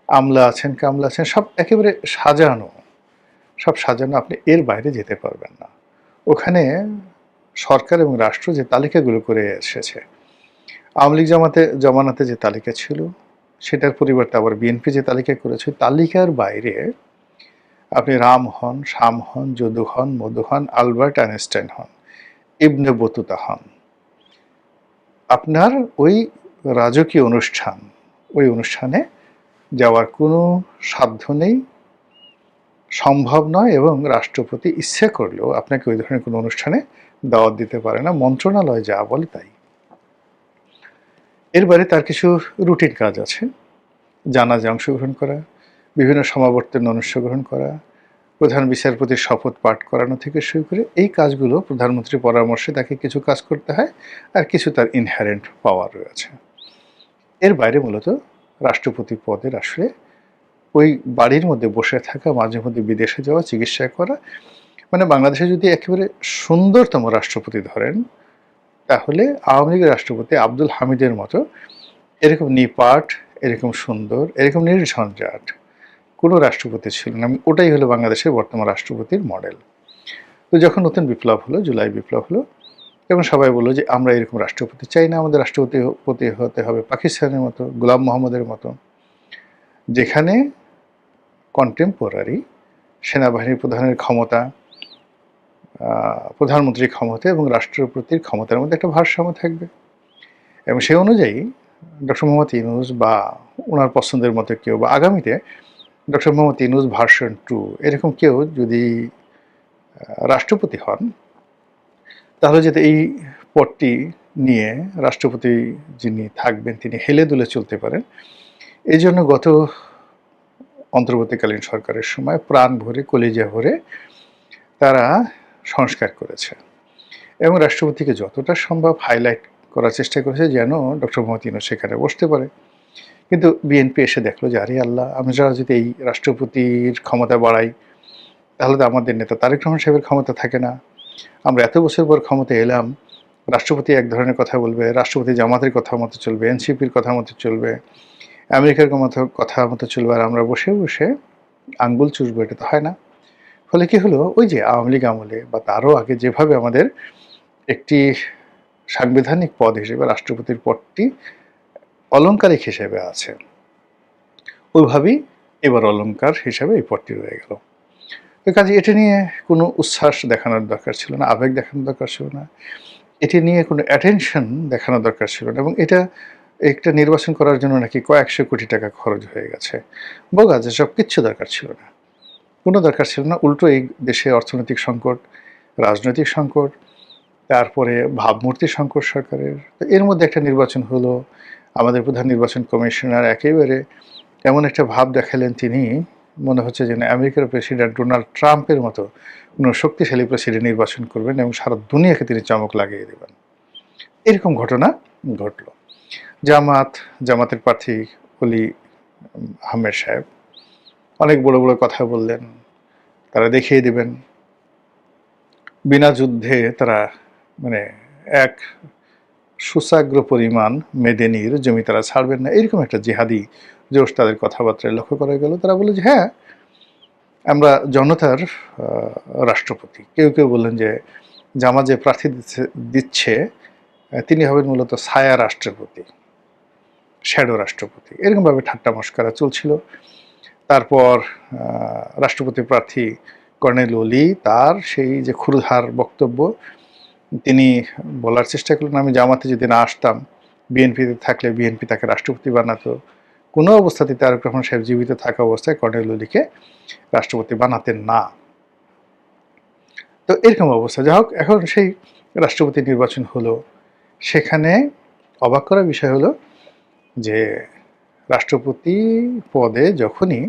আমলা আছেন, কামলা আছেন, সব একেবারে সাজানো, সব সাজানো। আপনি এর বাইরে যেতে পারবেন না। ওখানে সরকার এবং রাষ্ট্র যে তালিকাগুলো করে এসেছে, আওয়ামী লীগ জমানাতে যে তালিকা ছিল, সেটার পরিবর্তে আবার বিএনপি যে তালিকা করেছে, তালিকার বাইরে আপনি রাম হন, শাম হন, যদু হন, মধু হন, আলবার্ট আইনস্টাইন হন, ইবনে বতুতা হন, আপনার ওই রাজকীয় অনুষ্ঠান, ওই অনুষ্ঠানে যাওয়ার কোনো সাধ্য নেই, সম্ভব নয় এবং রাষ্ট্রপতি ইচ্ছে করলেও আপনাকে ওই ধরনের কোনো অনুষ্ঠানে দাওয়াত দিতে পারে না। মন্ত্রণালয় যা বলে তাই। এর বাইরে তার কিছু রুটিন কাজ আছে, জানাজায় অংশগ্রহণ করা, বিভিন্ন সমাবর্তনে অংশগ্রহণ করা, প্রধান বিচারপতির শপথ পাঠ করানো থেকে শুরু করে এই কাজগুলো প্রধানমন্ত্রীর পরামর্শে তাকে কিছু কাজ করতে হয়, আর কিছু তার ইনহেরেন্ট পাওয়ার রয়েছে। এর বাইরে মূলত রাষ্ট্রপতি পদের আসলে ওই বাড়ির মধ্যে বসে থাকা, মাঝে মধ্যে বিদেশে যাওয়া, চিকিৎসা করা, মানে বাংলাদেশে যদি একেবারে সুন্দরতম রাষ্ট্রপতি ধরেন, তাহলে আওয়ামী লীগের রাষ্ট্রপতি আব্দুল হামিদের মতো এরকম নিপাট, এরকম সুন্দর, এরকম নির্ঝঞ্ঝাট কোনো রাষ্ট্রপতি ছিল না। ওটাই হলো বাংলাদেশের বর্তমান রাষ্ট্রপতির মডেল। তো যখন নতুন বিপ্লব হলো, জুলাই বিপ্লব হলো, এবং সবাই বললো যে আমরা এরকম রাষ্ট্রপতি চাই না, আমাদের রাষ্ট্রপতি হতে হবে পাকিস্তানের মতো, গোলাম মোহাম্মদের মতো, যেখানে কন্টেম্পোরারি সেনাবাহিনীর প্রধানের ক্ষমতা, প্রধানমন্ত্রীর ক্ষমতা এবং রাষ্ট্রপতির ক্ষমতার মধ্যে একটা ভারসাম্য থাকবে। এবং সেই অনুযায়ী ডক্টর মোহাম্মদ ইউনূস বা ওনার পছন্দের মতো কেউ, বা আগামীতে ডক্টর মোহাম্মদ ইউনূস ভার্সন 2 এরকম কেউ যদি রাষ্ট্রপতি হন, তাহলে যাতে এই পদটি নিয়ে রাষ্ট্রপতি যিনি থাকবেন তিনি হেলে দুলে চলতে পারেন, এই জন্য গত অন্তর্বর্তীকালীন সরকারের সময় প্রাণ ভরে, কলিজা ভরে তারা সংস্কার করেছে এবং রাষ্ট্রপতিকে যতটা সম্ভব হাইলাইট করার চেষ্টা করেছে যেন ডক্টর মোহাম্মদ ইউনূস সেখানে বসতে পারে। কিন্তু বিএনপি এসে দেখলো যে আরে আল্লাহ, আমরা যদি এই রাষ্ট্রপতির ক্ষমতা বাড়াই, তাহলে তো আমাদের নেতা তারেক রহমান সাহেবের ক্ষমতা থাকে না। আমরা এত বছর পর ক্ষমতা এলাম, রাষ্ট্রপতি এক ধরনের কথা বলবে, রাষ্ট্রপতি জামাতের কথা মতো চলবে, এনসিপির কথা মতো চলবে, আমেরিকার কথা মতো চলবে, আর আমরা বসে বসে আঙ্গুল চুষবো, এটা তো হয় না। ফলে কি হলো, ওই যে আওয়ামী লীগ আমলে বা তারও আগে যেভাবে আমাদের একটি সাংবিধানিক পদ হিসেবে রাষ্ট্রপতির পদটি অলংকারিক হিসেবে আছে, ওইভাবেই এবার অলংকার হিসেবে এই পদটি রয়ে গেল। তো কাজে এটা নিয়ে কোনো উচ্ছ্বাস দেখানোর দরকার ছিল না, আবেগ দেখানোর দরকার ছিল না, এটি নিয়ে কোনো অ্যাটেনশন দেখানোর দরকার ছিল না। এবং এটা একটা নির্বাচন করার জন্য নাকি কয়েকশো কোটি টাকা খরচ হয়ে গেছে, বোগা, যে সব কিচ্ছু দরকার ছিল না, কোনো দরকার ছিল না। উল্টো এই দেশে অর্থনৈতিক সংকট, রাজনৈতিক সংকট, তারপরে ভাবমূর্তি সংকট সরকারের, তো এর মধ্যে একটা নির্বাচন হলো। আমাদের প্রধান নির্বাচন কমিশনার একেবারে এমন একটা ভাব দেখালেন, তিনি মনে হচ্ছে যেন আমেরিকার প্রেসিডেন্ট ডোনাল্ড ট্রাম্পের মতো কোনো শক্তিশালী প্রেসিডেন্ট নির্বাচন করবেন এবং সারা দুনিয়াকে তিনি চমক লাগিয়ে দেবেন। এরকম ঘটনা ঘটল। জামাতের প্রার্থী অলি আহমেদ সাহেব অনেক বড় বড় কথা বললেন, তারা দেখিয়ে দেবেন বিনা যুদ্ধে তারা, মানে এক সুসাগ্র পরিমাণ মেদেনির জমি তারা ছাড়বেন না, এরকম একটা জিহাদি জোশ তাদের কথাবার্তায় লক্ষ্য করা গেল। তারা বলল যে হ্যাঁ, আমরা জনতার রাষ্ট্রপতি। কেউ কেউ বললেন যে জামাত যে প্রার্থী দিচ্ছে তিনি হবেন মূলত ছায়া রাষ্ট্রপতি, শ্যাডো রাষ্ট্রপতি, এরকমভাবে ঠাট্টা মস্করা চলছিল। তারপর রাষ্ট্রপতি প্রার্থী কর্নেল ওলি তার সেই যে ক্ষুরধার বক্তব্য, তিনি বলার চেষ্টা করলেন আমি জামাতে যদি না আসতাম, বিএনপিতে থাকলে বিএনপি তাকে রাষ্ট্রপতি বানাতো, কোনো অবস্থাতেই তারেক রহমান সাহেব জীবিত থাকা অবস্থায় কর্নেল ওলিকে রাষ্ট্রপতি বানাতেন না। তো এরকম অবস্থা। যাই হোক, এখন সেই রাষ্ট্রপতি নির্বাচন হলো, সেখানে অবাক করার বিষয় হলো যে রাষ্ট্রপতি পদে যখনই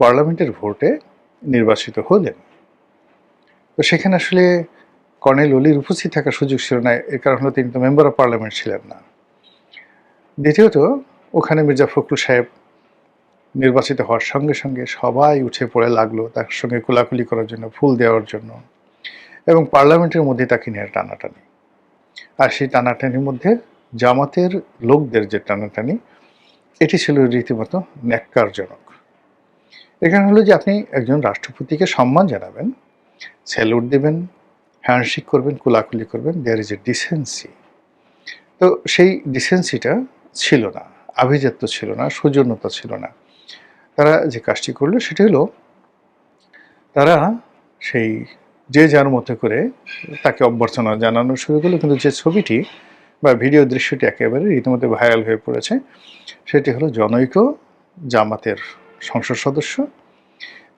পার্লামেন্টের ভোটে নির্বাচিত হলেন, তো সেখানে আসলে কর্নেল ওলির উপস্থিত থাকার সুযোগ ছিল না। এর কারণ হলো তিনি তো মেম্বার অফ পার্লামেন্ট ছিলেন না। দ্বিতীয়ত, ওখানে মির্জা ফখরুল সাহেব নির্বাচিত হওয়ার সঙ্গে সঙ্গে সবাই উঠে পড়ে লাগলো তার সঙ্গে কোলাকুলি করার জন্য, ফুল দেওয়ার জন্য, এবং পার্লামেন্টের মধ্যে তাকে নিয়ে টানাটানি। আর সেই টানাটানির মধ্যে জামাতের লোকদের যে টানাটানি, এটি ছিল রীতিমতো ন্যাক্কারজনক। এখানে হলো যে আপনি একজন রাষ্ট্রপতিকে সম্মান জানাবেন, স্যালুট দেবেন, হ্যান্ডশেক করবেন, কোলাকুলি করবেন, দেয়ার ইজ এ ডিসেন্সি। তো সেই ডিসেন্সিটা ছিল না, আভিজাত্য ছিল না, সৌজন্যতা ছিল না। তারা যে কাজটি করলো সেটা হলো তারা সেই যে যার মতো করে তাকে অভ্যর্থনা জানানো শুরু করলো। কিন্তু যে ছবিটি বা ভিডিও দৃশ্যটি একেবারে রীতিমতো ভাইরাল হয়ে পড়েছে, সেটি হলো জনৈক জামাতের সংসদ সদস্য,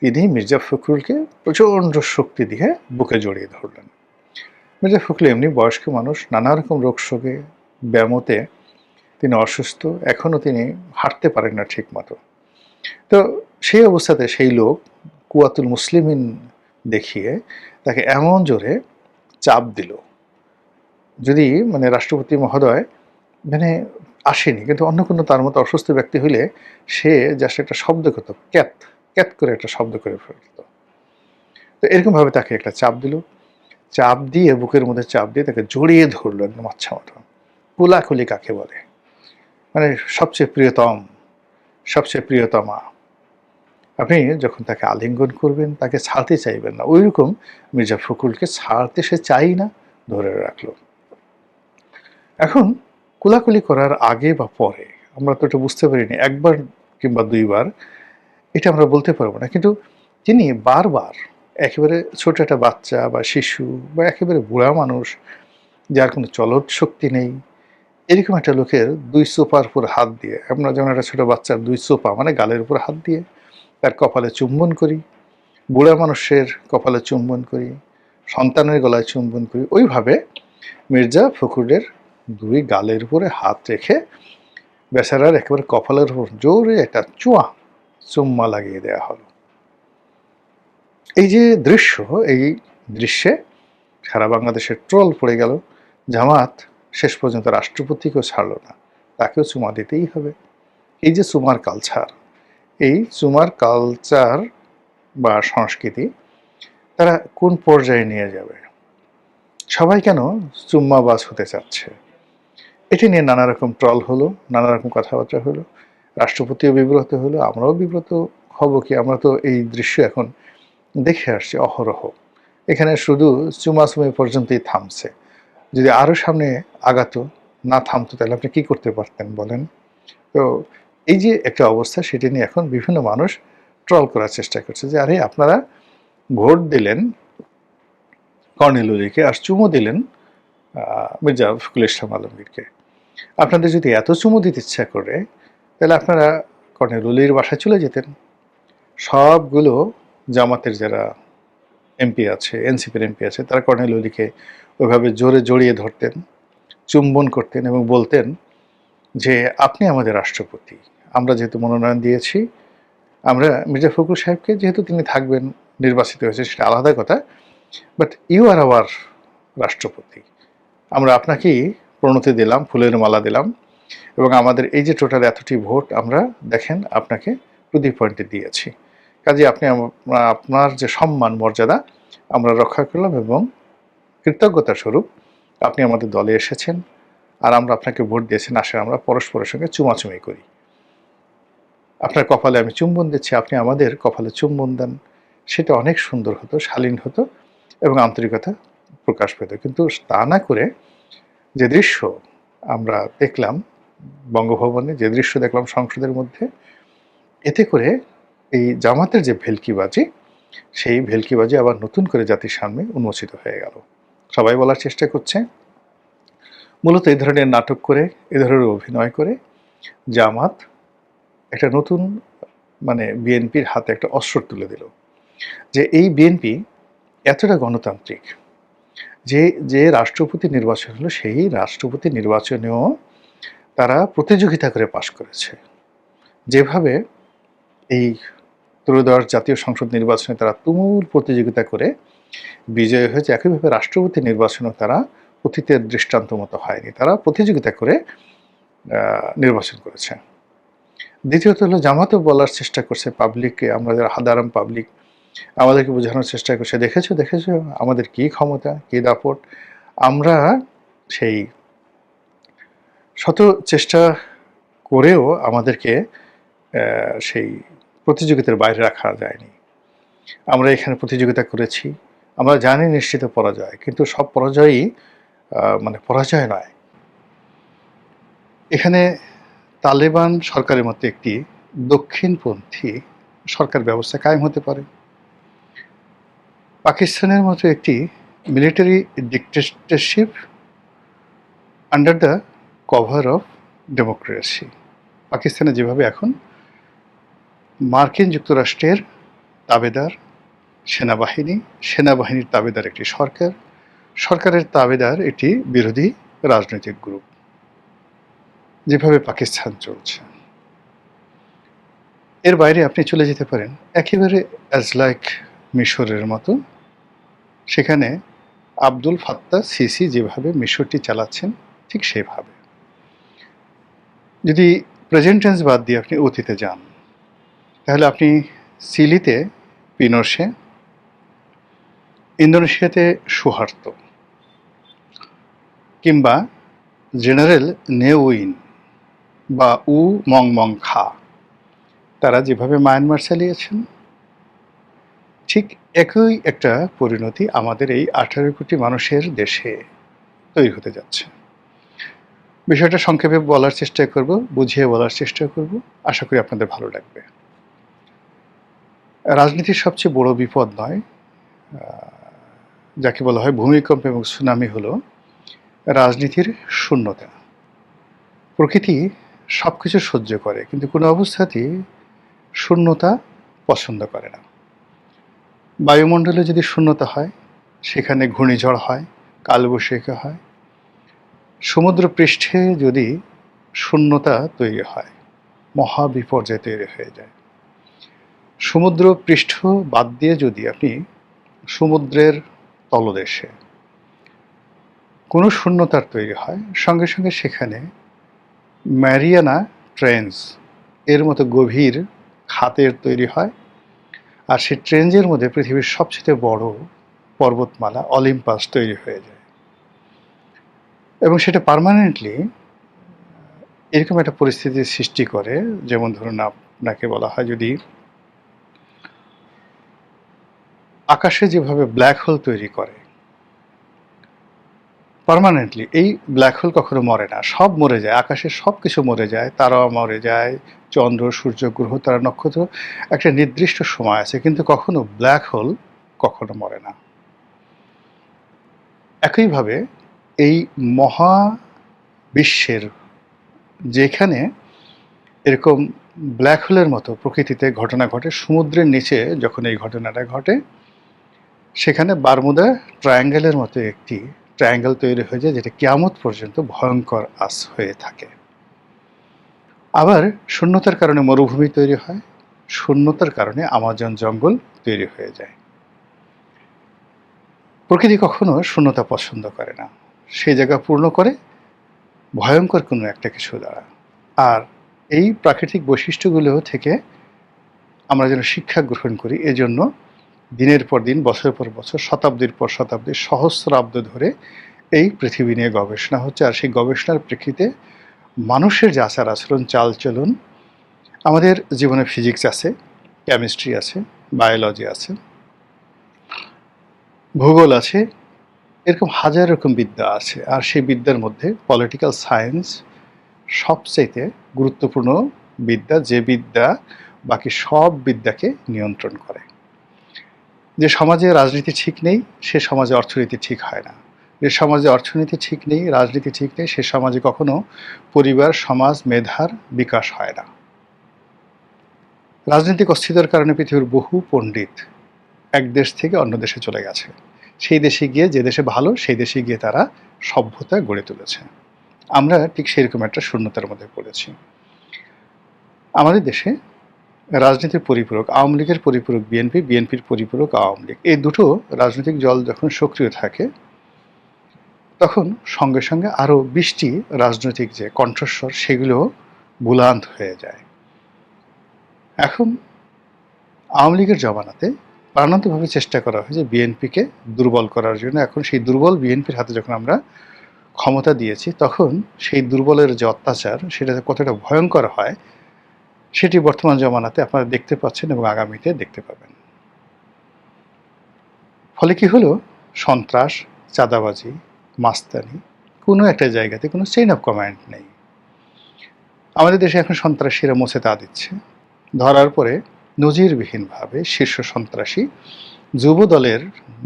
তিনি মির্জা ফখরুলকে প্রচণ্ড শক্তি দিয়ে বুকে জড়িয়ে ধরলেন। মির্জা ফখরুল এমনি বয়স্ক মানুষ, নানা রকম রোগ শোকে, ব্যামোতে তিনি অসুস্থ, এখনও তিনি হাঁটতে পারেন না ঠিক মতো। তো সেই অবস্থাতে সেই লোক কুয়াতুল মুসলিমিন দেখিয়ে তাকে এমন জোরে চাপ দিল, যদি মানে রাষ্ট্রপতি মহোদয় মানে আসেনি, কিন্তু অন্য কোনো তার মতো অসুস্থ ব্যক্তি হইলে সে জাস্ট একটা শব্দ করতো, ক্যাত ক্যাত করে একটা শব্দ করে ফেলতো। তো এরকমভাবে তাকে একটা চাপ দিল, চাপ দিয়ে বুকের মধ্যে চাপ দিয়ে তাকে জড়িয়ে ধরলো একদম আচ্ছা মতো। কোলাকুলি কাকে বলে, মানে সবচেয়ে প্রিয়তম, সবচেয়ে প্রিয়তমা। আপনি যখন তাকে আলিঙ্গন করবেন তাকে ছাড়তে চাইবেন না, ওই রকম মির্জা ফখরুলকে ছাড়তে সে চাই না, ধরে রাখলো। এখন কোলাকুলি করার আগে বা পরে আমরা তো এটা বুঝতে পারিনি, একবার কিংবা দুইবার এটা আমরা বলতে পারবো না, কিন্তু তিনি বারবার একেবারে ছোট একটা বাচ্চা বা শিশু বা একেবারে বুড়া মানুষ যার কোনো চলৎ শক্তি নেই, এরকম একটা লোকের দুই সোপার উপর হাত দিয়ে, আমরা যেমন একটা ছোট বাচ্চার দুই সোপা মানে গালের উপর হাত দিয়ে তার কপালে চুম্বন করি, বুড়া মানুষের কপালে চুম্বন করি, সন্তানের গলায় চুম্বন করি, ওইভাবে মির্জা ফখরুলের দুই গালের উপরে হাত রেখে বেচারার একেবারে কপালের উপর জোরে একটা চুম্মা লাগিয়ে দেওয়া হলো। এই যে দৃশ্য, এই দৃশ্যে সারা বাংলাদেশের ট্রল পড়ে গেল। জামাত শেষ পর্যন্ত রাষ্ট্রপতিকেও ছাড়ল না, তাকেও চুমা দিতেই হবে। এই যে চুমার কালচার, এই চুমার কালচার বা সংস্কৃতি তারা কোন পর্যায়ে নিয়ে যাবে? সবাই কেন চুম্মাবাজ হতে চাচ্ছে? এটি নিয়ে নানা রকম ট্রল হলো, নানা রকম কথাবার্তা হলো, রাষ্ট্রপতিও বিব্রত হলো, আমরাও বিব্রত হব কি? আমরা তো এই দৃশ্য এখন দেখে আসছি অহরহ। এখানে শুধু চুমাচুমি পর্যন্তই থামছে, যদি আরও সামনে আগাতো, না থামতো, তাহলে আপনি কী করতে পারতেন বলেন? তো এই যে একটা অবস্থা, সেটি নিয়ে এখন বিভিন্ন মানুষ ট্রল করার চেষ্টা করছে যে আরে আপনারা ভোট দিলেন কর্নেল ওলিকে আর চুমো দিলেন মির্জা ফখরুল ইসলাম আলমগীরকে। আপনাদের যদি এত চুমো দিতে ইচ্ছা করে তাহলে আপনারা কর্নেল ওলির বাসায় চলে যেতেন। সবগুলো জামাতের যারা এমপি আছে, এনসিপির এমপি আছে, তারা কর্নেল ওলিকে ওইভাবে জোরে জড়িয়ে ধরতেন, চুম্বন করতেন এবং বলতেন যে আপনি আমাদের রাষ্ট্রপতি, আমরা যেহেতু মনোনয়ন দিয়েছি, আমরা মির্জা ফখরুল সাহেবকে, যেহেতু তিনি থাকবেন, নির্বাচিত হয়েছে সেটা আলাদা কথা, বাট ইউ আর আওয়ার রাষ্ট্রপতি, আমরা আপনাকেই প্রণতি দিলাম, ফুলের মালা দিলাম, এবং আমাদের এই যে টোটাল এতটি ভোট আমরা দেখেন আপনাকে প্রতি পয়েন্টে দিয়েছি, কাজে আপনি আপনার যে সম্মান মর্যাদা আমরা রক্ষা করলাম, এবং কৃতজ্ঞতা স্বরূপ আপনি আমাদের দলে এসেছেন আর আমরা আপনাকে ভোট দিয়েছেন, আসলে আমরা পরস্পরের সঙ্গে চুমাচুমি করি, আপনার কপালে আমি চুম্বন দিচ্ছি, আপনি আমাদের কপালে চুম্বন দেন, সেটা অনেক সুন্দর হতো, শালীন হতো এবং আন্তরিকতা প্রকাশ পেত। কিন্তু তা না করে যে দৃশ্য আমরা দেখলাম বঙ্গভবনে, যে দৃশ্য দেখলাম সংসদের মধ্যে, এতে করে এই জামাতের যে ভেলকিবাজি, সেই ভেলকিবাজি আবার নতুন করে জাতির সামনে উন্মোচিত হয়ে গেল। সবাই বলার চেষ্টা করছে মূলত এই ধরনের নাটক করে, এ ধরনের অভিনয় করে জামাত একটা নতুন মানে বিএনপির হাতে একটা অস্ত্র তুলে দিল, যে এই বিএনপি এতটা গণতান্ত্রিক যে যে রাষ্ট্রপতি নির্বাচন হলো সেই রাষ্ট্রপতি নির্বাচনেও তারা প্রতিযোগিতা করে পাশ করেছে। যেভাবে এই ত্রয়োদশ জাতীয় সংসদ নির্বাচনে তারা তুমুল প্রতিযোগিতা করে বিজয়ী হয়েছে, একইভাবে রাষ্ট্রপতি নির্বাচনেও তারা অতীতের দৃষ্টান্ত মতো হয়নি, তারা প্রতিযোগিতা করে নির্বাচন করেছে। দ্বিতীয়ত হলো জামাতও বলার চেষ্টা করছে পাবলিককে, আমরা যারা সাধারণ পাবলিক, আমাদেরকে বোঝানোর চেষ্টা করছে, দেখেছো দেখেছো আমাদের কী ক্ষমতা, কী দাপট, আমরা সেই শত চেষ্টা করেও আমাদেরকে সেই প্রতিযোগিতার বাইরে রাখা যায়নি, আমরা এখানে প্রতিযোগিতা করেছি, আমরা জানি নিশ্চিত পরাজয়, কিন্তু সব পরাজয়ই মানে পরাজয় নয়। এখানে তালেবান সরকারের মতো একটি দক্ষিণপন্থী সরকার ব্যবস্থা কায়েম হতে পারে, পাকিস্তানের মতো একটি military dictatorship under the cover of democracy. পাকিস্তানে যেভাবে এখন মার্কিন যুক্তরাষ্ট্রের তাবেদার সেনাবাহিনী, সেনাবাহিনীর তাবেদার একটি সরকার, সরকারের তাবেদার একটি বিরোধী রাজনৈতিক গ্রুপ, যেভাবে পাকিস্তান চলছে, এর বাইরে আপনি চলে যেতে পারেন একেবারে অ্যাজ লাইক মিশরের মতো। সেখানে আব্দুল ফাত্তাহ সিসি যেভাবে মিশরটি চালাচ্ছেন ঠিক সেভাবে। যদি প্রেজেন্ট টেন্স বাদ দিয়ে আপনি অতীতে যান, তাহলে আপনি চিলিতে পিনোশে, ইন্দোনেশিয়াতে সুহার্তো, কিংবা জেনারেল নেউইন বা উ মং মং খা, তারা যেভাবে মায়ানমার চালিয়েছেন ঠিক একই একটা পরিণতি আমাদের এই 18 কোটি মানুষের দেশে তৈরি হতে যাচ্ছে। বিষয়টা সংক্ষেপে বলার চেষ্টা করব, বুঝিয়ে বলার চেষ্টা করব, আশা করি আপনাদের ভালো লাগবে। রাজনীতির সবচেয়ে বড় বিপদ নয়, যাকে বলা হয় ভূমিকম্প এবং সুনামি, হলো রাজনীতির শূন্যতা। প্রকৃতি সব কিছু সহ্য করে, কিন্তু কোনো অবস্থাতেই শূন্যতা পছন্দ করে না। বায়ুমণ্ডলে যদি শূন্যতা হয়, সেখানে ঘূর্ণিঝড় হয়, কালবৈশাখী হয়। সমুদ্র পৃষ্ঠে যদি শূন্যতা তৈরি হয়, মহাবিপর্যয় তৈরি হয়ে যায়। সমুদ্র পৃষ্ঠ বাদ দিয়ে যদি আপনি সমুদ্রের তলদেশে কোনো শূন্যতার তৈরি হয়, সঙ্গে সঙ্গে সেখানে ম্যারিয়ানা ট্রেঞ্চ এর মতো গভীর খাতের তৈরি হয়, আর সেই ট্রেঞ্চের মধ্যে পৃথিবীর সবচেয়ে বড় পর্বতমালা অলিম্পাস তৈরি হয়ে যায়। এবং সেটা পার্মানেন্টলি এরকম একটা পরিস্থিতির সৃষ্টি করে, যেমন ধরুন আপনাকে বলা হয় যদি আকাশে যেভাবে ব্ল্যাক হোল তৈরি করে পার্মানেন্টলি, এই ব্ল্যাক হোল কখনো মরে না, সব মরে যায়, আকাশে সব কিছু মরে যায়, তারাও মরে যায়, চন্দ্র, সূর্য, গ্রহ, তারা, নক্ষত্র, একটা নির্দিষ্ট সময় আছে, কিন্তু কখনো ব্ল্যাক হোল কখনো মরে না। একইভাবে এই মহাবিশ্বের যেখানে এরকম ব্ল্যাক হোলের মতো প্রকৃতিতে ঘটনা ঘটে, সমুদ্রের নিচে যখন এই ঘটনাটা ঘটে, সেখানে বারমুদা ট্রায়াঙ্গেলের মতো একটি ট্রায়াঙ্গেল তৈরি হয়ে যায়, যেটা কিয়ামত পর্যন্ত ভয়ঙ্কর আস হয়ে থাকে। আবার শূন্যতার কারণে মরুভূমি তৈরি হয়, শূন্যতার কারণে আমাজন জঙ্গল তৈরি হয়ে যায়। প্রকৃতি কখনো শূন্যতা পছন্দ করে না, সেই জায়গা পূর্ণ করে ভয়ঙ্কর কোনো একটা কিছু দ্বারা। আর এই প্রাকৃতিক বৈশিষ্ট্যগুলো থেকে আমরা যেন শিক্ষা গ্রহণ করি, এজন্য দিনের পর দিন, বছরের পর বছর, শতাব্দীর পর শতাব্দী, সহস্রাব্দ ধরে এই পৃথিবী নিয়ে গবেষণা হচ্ছে। আর সেই গবেষণার প্রেক্ষিতে মানুষের যে আচার আচরণ, চালচলন, আমাদের জীবনে ফিজিক্স আছে, কেমিস্ট্রি আছে, বায়োলজি আছে, ভূগোল আছে, এরকম হাজার রকম বিদ্যা আছে। আর সেই বিদ্যার মধ্যে পলিটিক্যাল সায়েন্স সবচাইতে গুরুত্বপূর্ণ বিদ্যা, যে বিদ্যা বাকি সব বিদ্যাকে নিয়ন্ত্রণ করে। যে সমাজে রাজনীতি ঠিক নেই, সে সমাজে অর্থনীতি ঠিক হয় না। যে সমাজে অর্থনীতি ঠিক নেই, রাজনীতি ঠিক নেই, সে সমাজে কখনো পরিবার, সমাজ, মেধার বিকাশ হয় না। রাজনৈতিক অস্থিরতার কারণে পৃথিবীর বহু পণ্ডিত এক দেশ থেকে অন্য দেশে চলে গেছে। সেই দেশে গিয়ে, যে দেশে ভালো, সেই দেশে গিয়ে তারা সভ্যতা গড়ে তুলেছে। আমরা ঠিক সেরকম একটা শূন্যতার মধ্যে পড়েছি। আমাদের দেশে রাজনীতির পরিপূরক আওয়ামী লীগের পরিপূরক বিএনপি, বিএনপির পরিপূরক আওয়ামী লীগ, এই দুটো রাজনৈতিক দল যখন সক্রিয় থাকে, তখন সঙ্গে সঙ্গে আরও 20টি রাজনৈতিক যে কণ্ঠস্বর, সেগুলো বুলান্ত হয়ে যায়। এখন আওয়ামী লীগের জমানাতে প্রাণান্তভাবে চেষ্টা করা হয় যে বিএনপিকে দুর্বল করার জন্য। এখন সেই দুর্বল বিএনপির হাতে যখন আমরা ক্ষমতা দিয়েছি, তখন সেই দুর্বলের যে অত্যাচার, সেটা কতটা ভয়ঙ্কর হয়, সেটি বর্তমান জমানাতে আপনারা দেখতে পাচ্ছেন এবং আগামীতে দেখতে পাবেন। ফলে কি হলো, সন্ত্রাস, চাঁদাবাজি, মাস্তানি, কোনো একটা জায়গাতে কোনো চেইন অফ কমান্ড নেই। আমাদের দেশে এখন সন্ত্রাসীরা মুছে তা দিচ্ছে। ধরার পরে নজিরবিহীনভাবে শীর্ষ সন্ত্রাসী যুব দলের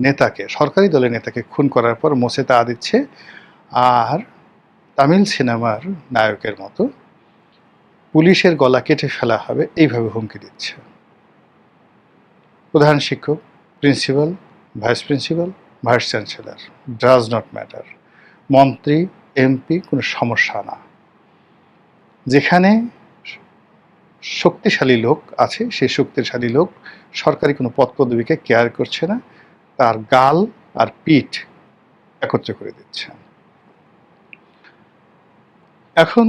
নেতাকে, সরকারি দলের নেতাকে খুন করার পর মুছে তা দিচ্ছে, আর তামিল সিনেমার নায়কের মতো পুলিশের গলা কেটে ফেলা হবে এইভাবে হুমকি দিচ্ছে। প্রধান শিক্ষক, principal, vice principal, vice chancellor, does not matter, মন্ত্রী, এমপি, কোনো সমস্যা না। যেখানে শক্তিশালী লোক আছে, সেই শক্তিশালী লোক সরকারি কোনো পদপদবীকে কেয়ার করছে না, তার গাল আর পিঠ একত্র করে দিচ্ছে। এখন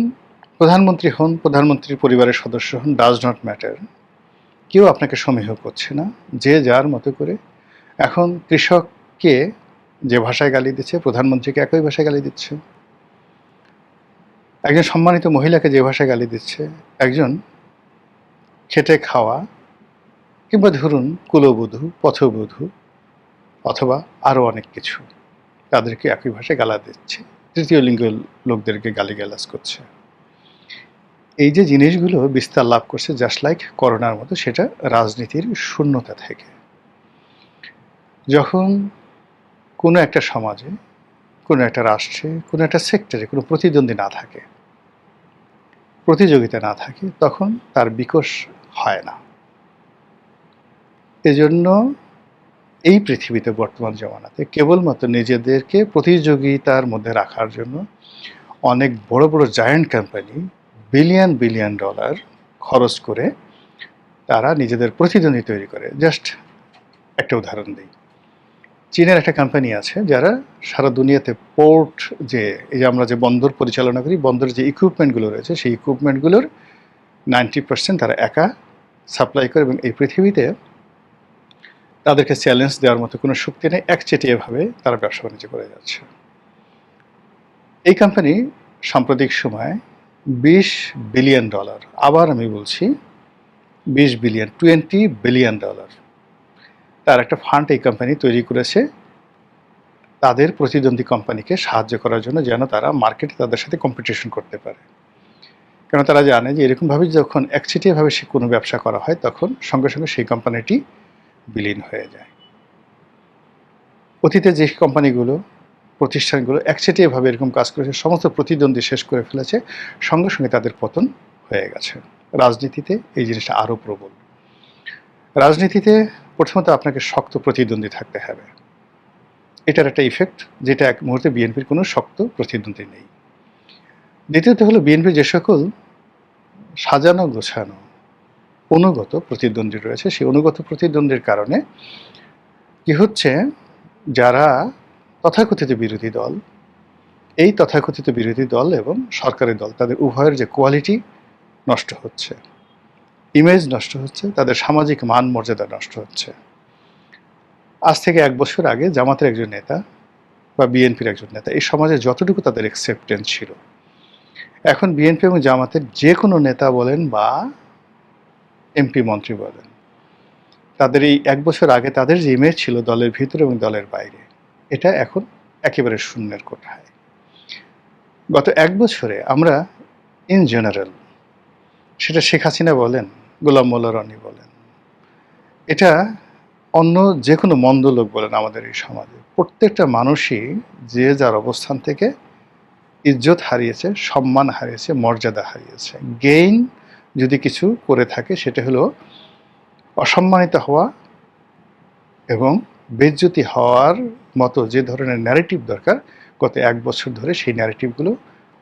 প্রধানমন্ত্রী হন, প্রধানমন্ত্রীর পরিবারের সদস্য হন, ডাজ নট ম্যাটার, কেউ আপনাকে সমীহ করছে না, যে যার মতো করে। এখন কৃষককে যে ভাষায় গালি দিচ্ছে, প্রধানমন্ত্রীকে একই ভাষায় গালি দিচ্ছে। একজন সম্মানিত মহিলাকে যে ভাষায় গালি দিচ্ছে, একজন খেটে খাওয়া কিংবা ধরুন কুলবধূ, পথবধূ অথবা আরও অনেক কিছু, তাদেরকে একই ভাষায় গালা দিচ্ছে, তৃতীয় লিঙ্গের লোকদেরকে গালিগালাজ করছে। এই যে জিনিসগুলো বিস্তার লাভ করছে জাস্ট লাইক করোনার মতো, সেটা রাজনীতির শূন্যতা থেকে। যখন কোনো একটা সমাজে, কোনো একটা রাষ্ট্রে, কোনো একটা সেক্টরে কোনো প্রতিদ্বন্দ্বী না থাকে, প্রতিযোগিতা না থাকে, তখন তার বিকাশ হয় না। এজন্য এই পৃথিবীতে বর্তমান জমানাতে কেবলমাত্র নিজেদেরকে প্রতিযোগিতার মধ্যে রাখার জন্য অনেক বড় বড় giant company billion billion dollar খরচ করে তারা নিজেদের প্রতিদ্বন্দ্বী তৈরি করে। জাস্ট একটা উদাহরণ দিই, চীনের একটা কোম্পানি আছে যারা সারা দুনিয়াতে পোর্ট, যে এই যে আমরা যে বন্দর পরিচালনা করি, বন্দরের যে ইকুইপমেন্টগুলো রয়েছে, সেই ইকুইপমেন্টগুলোর 90% তারা একা সাপ্লাই করে, এবং এই পৃথিবীতে তাদেরকে চ্যালেঞ্জ দেওয়ার মতো কোনো শক্তি নেই, একচেটিয়াভাবে তারা ব্যবসা বাণিজ্য করে যাচ্ছে। এই কোম্পানি সাম্প্রতিক সময়ে $20 বিলিয়ন, আবার আমি বলছি 20 বিলিয়ন, $20 বিলিয়ন তার একটা ফান্ড এই কোম্পানি তৈরি করেছে তাদের প্রতিদ্বন্দ্বী কোম্পানিকে সাহায্য করার জন্য, যেন তারা মার্কেটে তাদের সাথে কম্পিটিশন করতে পারে। কারণ তারা জানে যে এরকমভাবে যখন একচেটিয়াভাবে সে কোনো ব্যবসা করা হয়, তখন সঙ্গে সঙ্গে সেই কোম্পানিটি বিলীন হয়ে যায়। অতীতে যে কোম্পানিগুলো, প্রতিষ্ঠানগুলো একচেটিয়াভাবে এরকম কাজ করেছে, সমস্ত প্রতিদ্বন্দ্বী শেষ করে ফেলেছে, সঙ্গে সঙ্গে তাদের পতন হয়ে গেছে। রাজনীতিতে এই জিনিসটা আরও প্রবল। রাজনীতিতে প্রথমত আপনাকে শক্ত প্রতিদ্বন্দ্বী থাকতে হবে, এটার একটা ইফেক্ট, যেটা এক মুহূর্তে বিএনপির কোনো শক্ত প্রতিদ্বন্দ্বী নেই। দ্বিতীয়ত হলো বিএনপি যে সকল সাজানো গোছানো অনুগত প্রতিদ্বন্দ্বী রয়েছে, সেই অনুগত প্রতিদ্বন্দ্বীর কারণে কি হচ্ছে, যারা তথাকথিত বিরোধী দল, এই তথাকথিত বিরোধী দল এবং সরকারি দল, তাদের উভয়ের যে কোয়ালিটি নষ্ট হচ্ছে, ইমেজ নষ্ট হচ্ছে, তাদের সামাজিক মান মর্যাদা নষ্ট হচ্ছে। আজ থেকে 1 বছর আগে জামাতের একজন নেতা বা বিএনপির একজন নেতা, এই সমাজে যতটুকু তাদের অ্যাকসেপ্টেন্স ছিল, এখন বিএনপি এবং জামাতের যে কোনো নেতা বলেন বা এমপি মন্ত্রী বলেন, তাদের এই 1 বছর আগে তাদের যে ইমেজ ছিল দলের ভিতরে এবং দলের বাইরে, এটা এখন একেবারে শূন্যের কোঠায়। গত 1 বছরে আমরা ইন জেনারেল, সেটা শেখ হাসিনা বলেন, গোলাম মোল্লা রনি বলেন, এটা অন্য যে কোনো মন্দ লোক বলেন, আমাদের এই সমাজে প্রত্যেকটা মানুষই যে যার অবস্থান থেকে ইজ্জত হারিয়েছে, সম্মান হারিয়েছে, মর্যাদা হারিয়েছে। গেইন যদি কিছু করে থাকে, সেটা হলো অসম্মানিত হওয়া এবং বেইজ্জতি হওয়ার মতো যে ধরনের ন্যারেটিভ দরকার, গত 1 বছর ধরে সেই ন্যারেটিভগুলো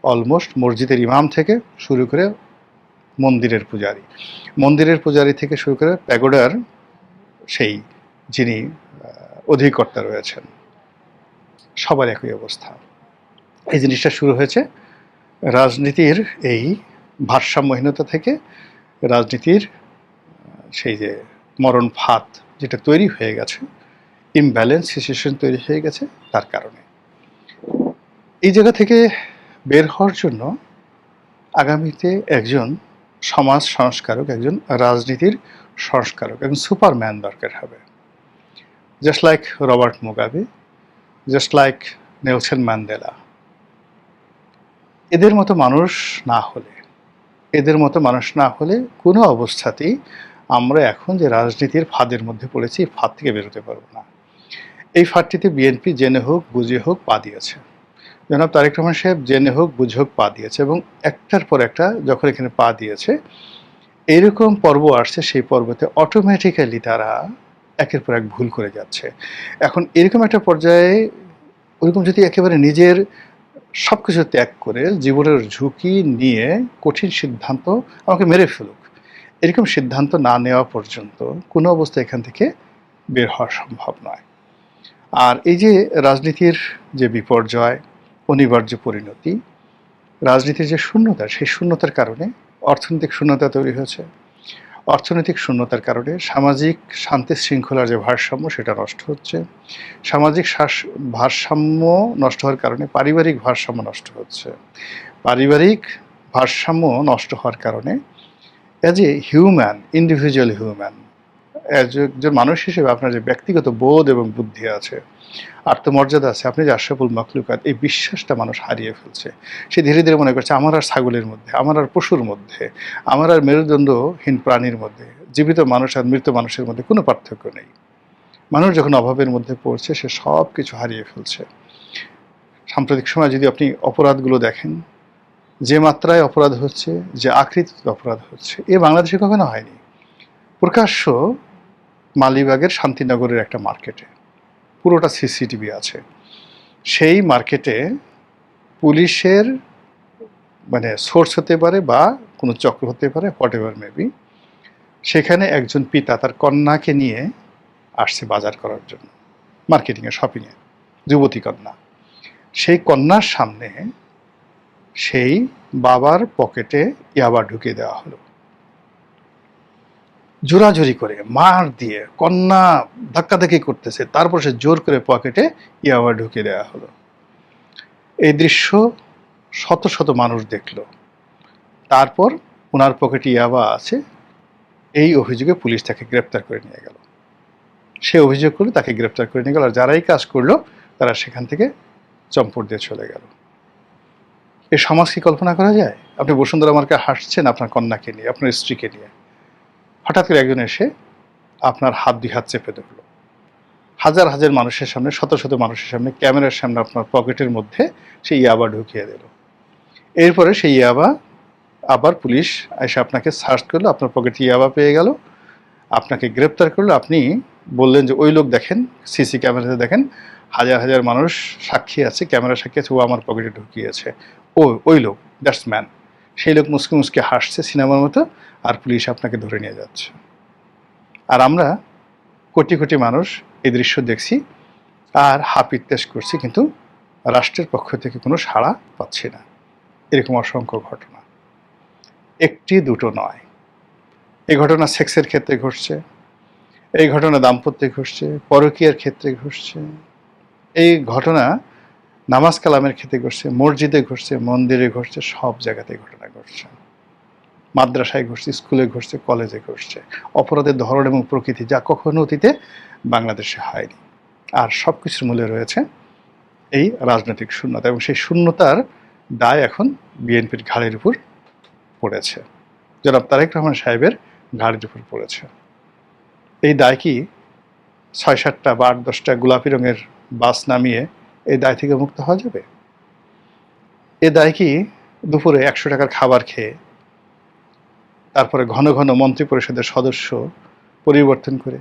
অলমোস্ট মসজিদের ইমাম থেকে শুরু করে মন্দিরের পূজারি থেকে শুরু করে প্যাগোডার সেই যিনি অধিকর্তা রয়েছেন, সবার একই অবস্থা। এই জিনিসটা শুরু হয়েছে রাজনীতির এই ভারসাম্যহীনতা থেকে, রাজনীতির সেই যে মরণ ফাঁদ যেটা তৈরি হয়ে গেছে, ইমব্যালেন্স সিচুয়েশন তৈরি হয়ে গেছে, তার কারণে। এই জায়গা থেকে বের হওয়ার জন্য আগামীতে একজন সমাজ সংস্কারক, একজন রাজনীতির সংস্কারক, একজন সুপারম্যান দরকার হবে। Just like Robert Mugabe, just like Nelson Mandela. এদের মতো মানুষ না হলে কোনো অবস্থাতেই আমরা এখন যে রাজনীতির ফাঁদের মধ্যে পড়েছি, এই ফাঁদ থেকে বেরোতে পারবো না। এই ফাঁদটিতে বিএনপি জেনে হোক বুঝে হোক পা দিয়েছে। জনাব তারেক রহমান সাহেব জেনে হোক বুঝে হোক পা দিয়েছে, এবং একটার পর একটা যখন এখানে পা দিয়েছে, এইরকম পর্ব আসছে, সেই পর্বতে অটোমেটিক্যালি তারা একের পর এক ভুল করে যাচ্ছে। এখন এরকম একটা পর্যায়ে ওইরকম যদি একেবারে নিজের সব কিছু ত্যাগ করে জীবনের ঝুঁকি নিয়ে কঠিন সিদ্ধান্ত, আমাকে মেরে ফেলুক, এরকম সিদ্ধান্ত না নেওয়া পর্যন্ত কোনো অবস্থায় এখান থেকে বের হওয়া সম্ভব নয়। আর এই যে রাজনীতির যে বিপর্যয়, অনিবার্য পরিণতি, রাজনীতির যে শূন্যতা, সেই শূন্যতার কারণে অর্থনৈতিক শূন্যতা তৈরি হয়েছে। অর্থনৈতিক শূন্যতার কারণে সামাজিক শান্তি শৃঙ্খলার যে ভারসাম্য, সেটা নষ্ট হচ্ছে। সামাজিক ভারসাম্য নষ্ট হওয়ার কারণে পারিবারিক ভারসাম্য নষ্ট হচ্ছে। পারিবারিক ভারসাম্য নষ্ট হওয়ার কারণে as a human, individual human, একজন মানুষ হিসেবে আপনার যে ব্যক্তিগত বোধ এবং বুদ্ধি আছে, আত্মমর্যাদা আছে, আপনি যে আশরাফুল মাখলুকাত, এই বিশ্বাসটা মানুষ হারিয়ে ফেলছে। সে ধীরে ধীরে মনে করছে আমার আর ছাগলের মধ্যে, আমার আর পশুর মধ্যে, আমার আর মেরুদণ্ডহীন প্রাণীর মধ্যে, জীবিত মানুষ আর মৃত মানুষের মধ্যে কোনো পার্থক্য নেই। মানুষ যখন অভাবের মধ্যে পড়ছে, সে সব কিছু হারিয়ে ফেলছে। সাম্প্রতিক সময় যদি আপনি অপরাধগুলো দেখেন, যে মাত্রায় অপরাধ হচ্ছে, যে আকৃতিতে অপরাধ হচ্ছে, এ বাংলাদেশে কখনো হয়নি। প্রকাশ্য মালিবাগের শান্তিনগরের একটা মার্কেটে পুরোটা সিসিটিভি আছে। সেই মার্কেটে পুলিশের সোর্স হতে পারে বা কোনো চক্র হতে পারে, হোয়াট এভার মেবি, সেখানে একজন পিতা তার কন্যাকে নিয়ে আসছে বাজার করার জন্য, মার্কেটিংয়ে, শপিংয়ে, যুবতী কন্যা। সেই কন্যার সামনে সেই বাবার পকেটে ইয়াবা ঢুকিয়ে দেওয়া হলো, জোরাজুরি করে, মার দিয়ে। কন্যা ধাক্কাধাক্কি করতেছে, তারপর সে জোর করে পকেটে ইয়াবা ঢুকিয়ে দেওয়া হলো। এই দৃশ্য শত শত মানুষ দেখলো। তারপর ওনার পকেটে ইয়াবা আছে, এই অভিযোগে পুলিশ তাকে গ্রেপ্তার করে নিয়ে গেল। সে অভিযোগ করলো, তাকে গ্রেপ্তার করে নিয়ে গেল। আর যারাই কাজ করলো তারা সেখান থেকে চম্পট দিয়ে চলে গেল। এই সমাজ কি কল্পনা করা যায়? আপনি বসুন্ধরা মার্কেটে হাসছেন আপনার কন্যাকে নিয়ে, আপনার স্ত্রীকে নিয়ে, হঠাৎ করে একজন এসে আপনার হাত দুই হাত চেপে ধরলো, হাজার হাজার মানুষের সামনে, শত শত মানুষের সামনে, ক্যামেরার সামনে আপনার পকেটের মধ্যে সেই ইয়াবা ঢুকিয়ে দিল। এরপরে সেই ইয়াবা আবার পুলিশ এসে আপনাকে সার্চ করলো, আপনার পকেটে ইয়াবা পেয়ে গেল, আপনাকে গ্রেপ্তার করলো। আপনি বললেন যে ওই লোক দেখেন, সিসি ক্যামেরাতে দেখেন, হাজার হাজার মানুষ সাক্ষী আছে, ক্যামেরা সাক্ষী আছে, ও আমার পকেটে ঢুকিয়েছে, ওই লোক, দ্যাটস ম্যান। সেই লোক মুসকে মুসকে হাসছে সিনেমার মতো, আর পুলিশ আপনাকে ধরে নিয়ে যাচ্ছে। আর আমরা কোটি কোটি মানুষ এই দৃশ্য দেখছি আর হাপিত্তেশ করছি, কিন্তু রাষ্ট্রের পক্ষ থেকে কোনো সাড়া পাচ্ছি না। এরকম অসংখ্য ঘটনা, একটি দুটো নয়। এই ঘটনা সেক্সের ক্ষেত্রে ঘটছে, এই ঘটনা দাম্পত্যে ঘটছে, পরকীয়ার ক্ষেত্রে ঘটছে, এই ঘটনা নামাজ কালামের ক্ষেত্রে ঘটছে, মসজিদে ঘটছে, মন্দিরে ঘটছে, সব জায়গাতে ঘটনা ঘটছে। মাদ্রাসায় ঘটছে, স্কুলে ঘটছে, কলেজে ঘটছে। অপরাধের ধরন এবং প্রকৃতি যা কখনো অতীতে বাংলাদেশে হয়নি। আর সব কিছুর মূলে রয়েছে এই রাজনৈতিক শূন্যতা, এবং সেই শূন্যতার দায় এখন বিএনপির ঘাড়ের উপর পড়েছে, জনাব তারেক রহমান সাহেবের ঘাড়ের উপর পড়েছে। এই দায় কি ৬-৭টা বা ৮-১০টা গোলাপি রঙের বাস নামিয়ে এই দায় থেকে মুক্ত হওয়া যাবে? এ দায় কি দুপুরে ১০০ টাকার খাবার খেয়ে, তারপরে ঘন ঘন মন্ত্রিপরিষদের সদস্য পরিবর্তন করে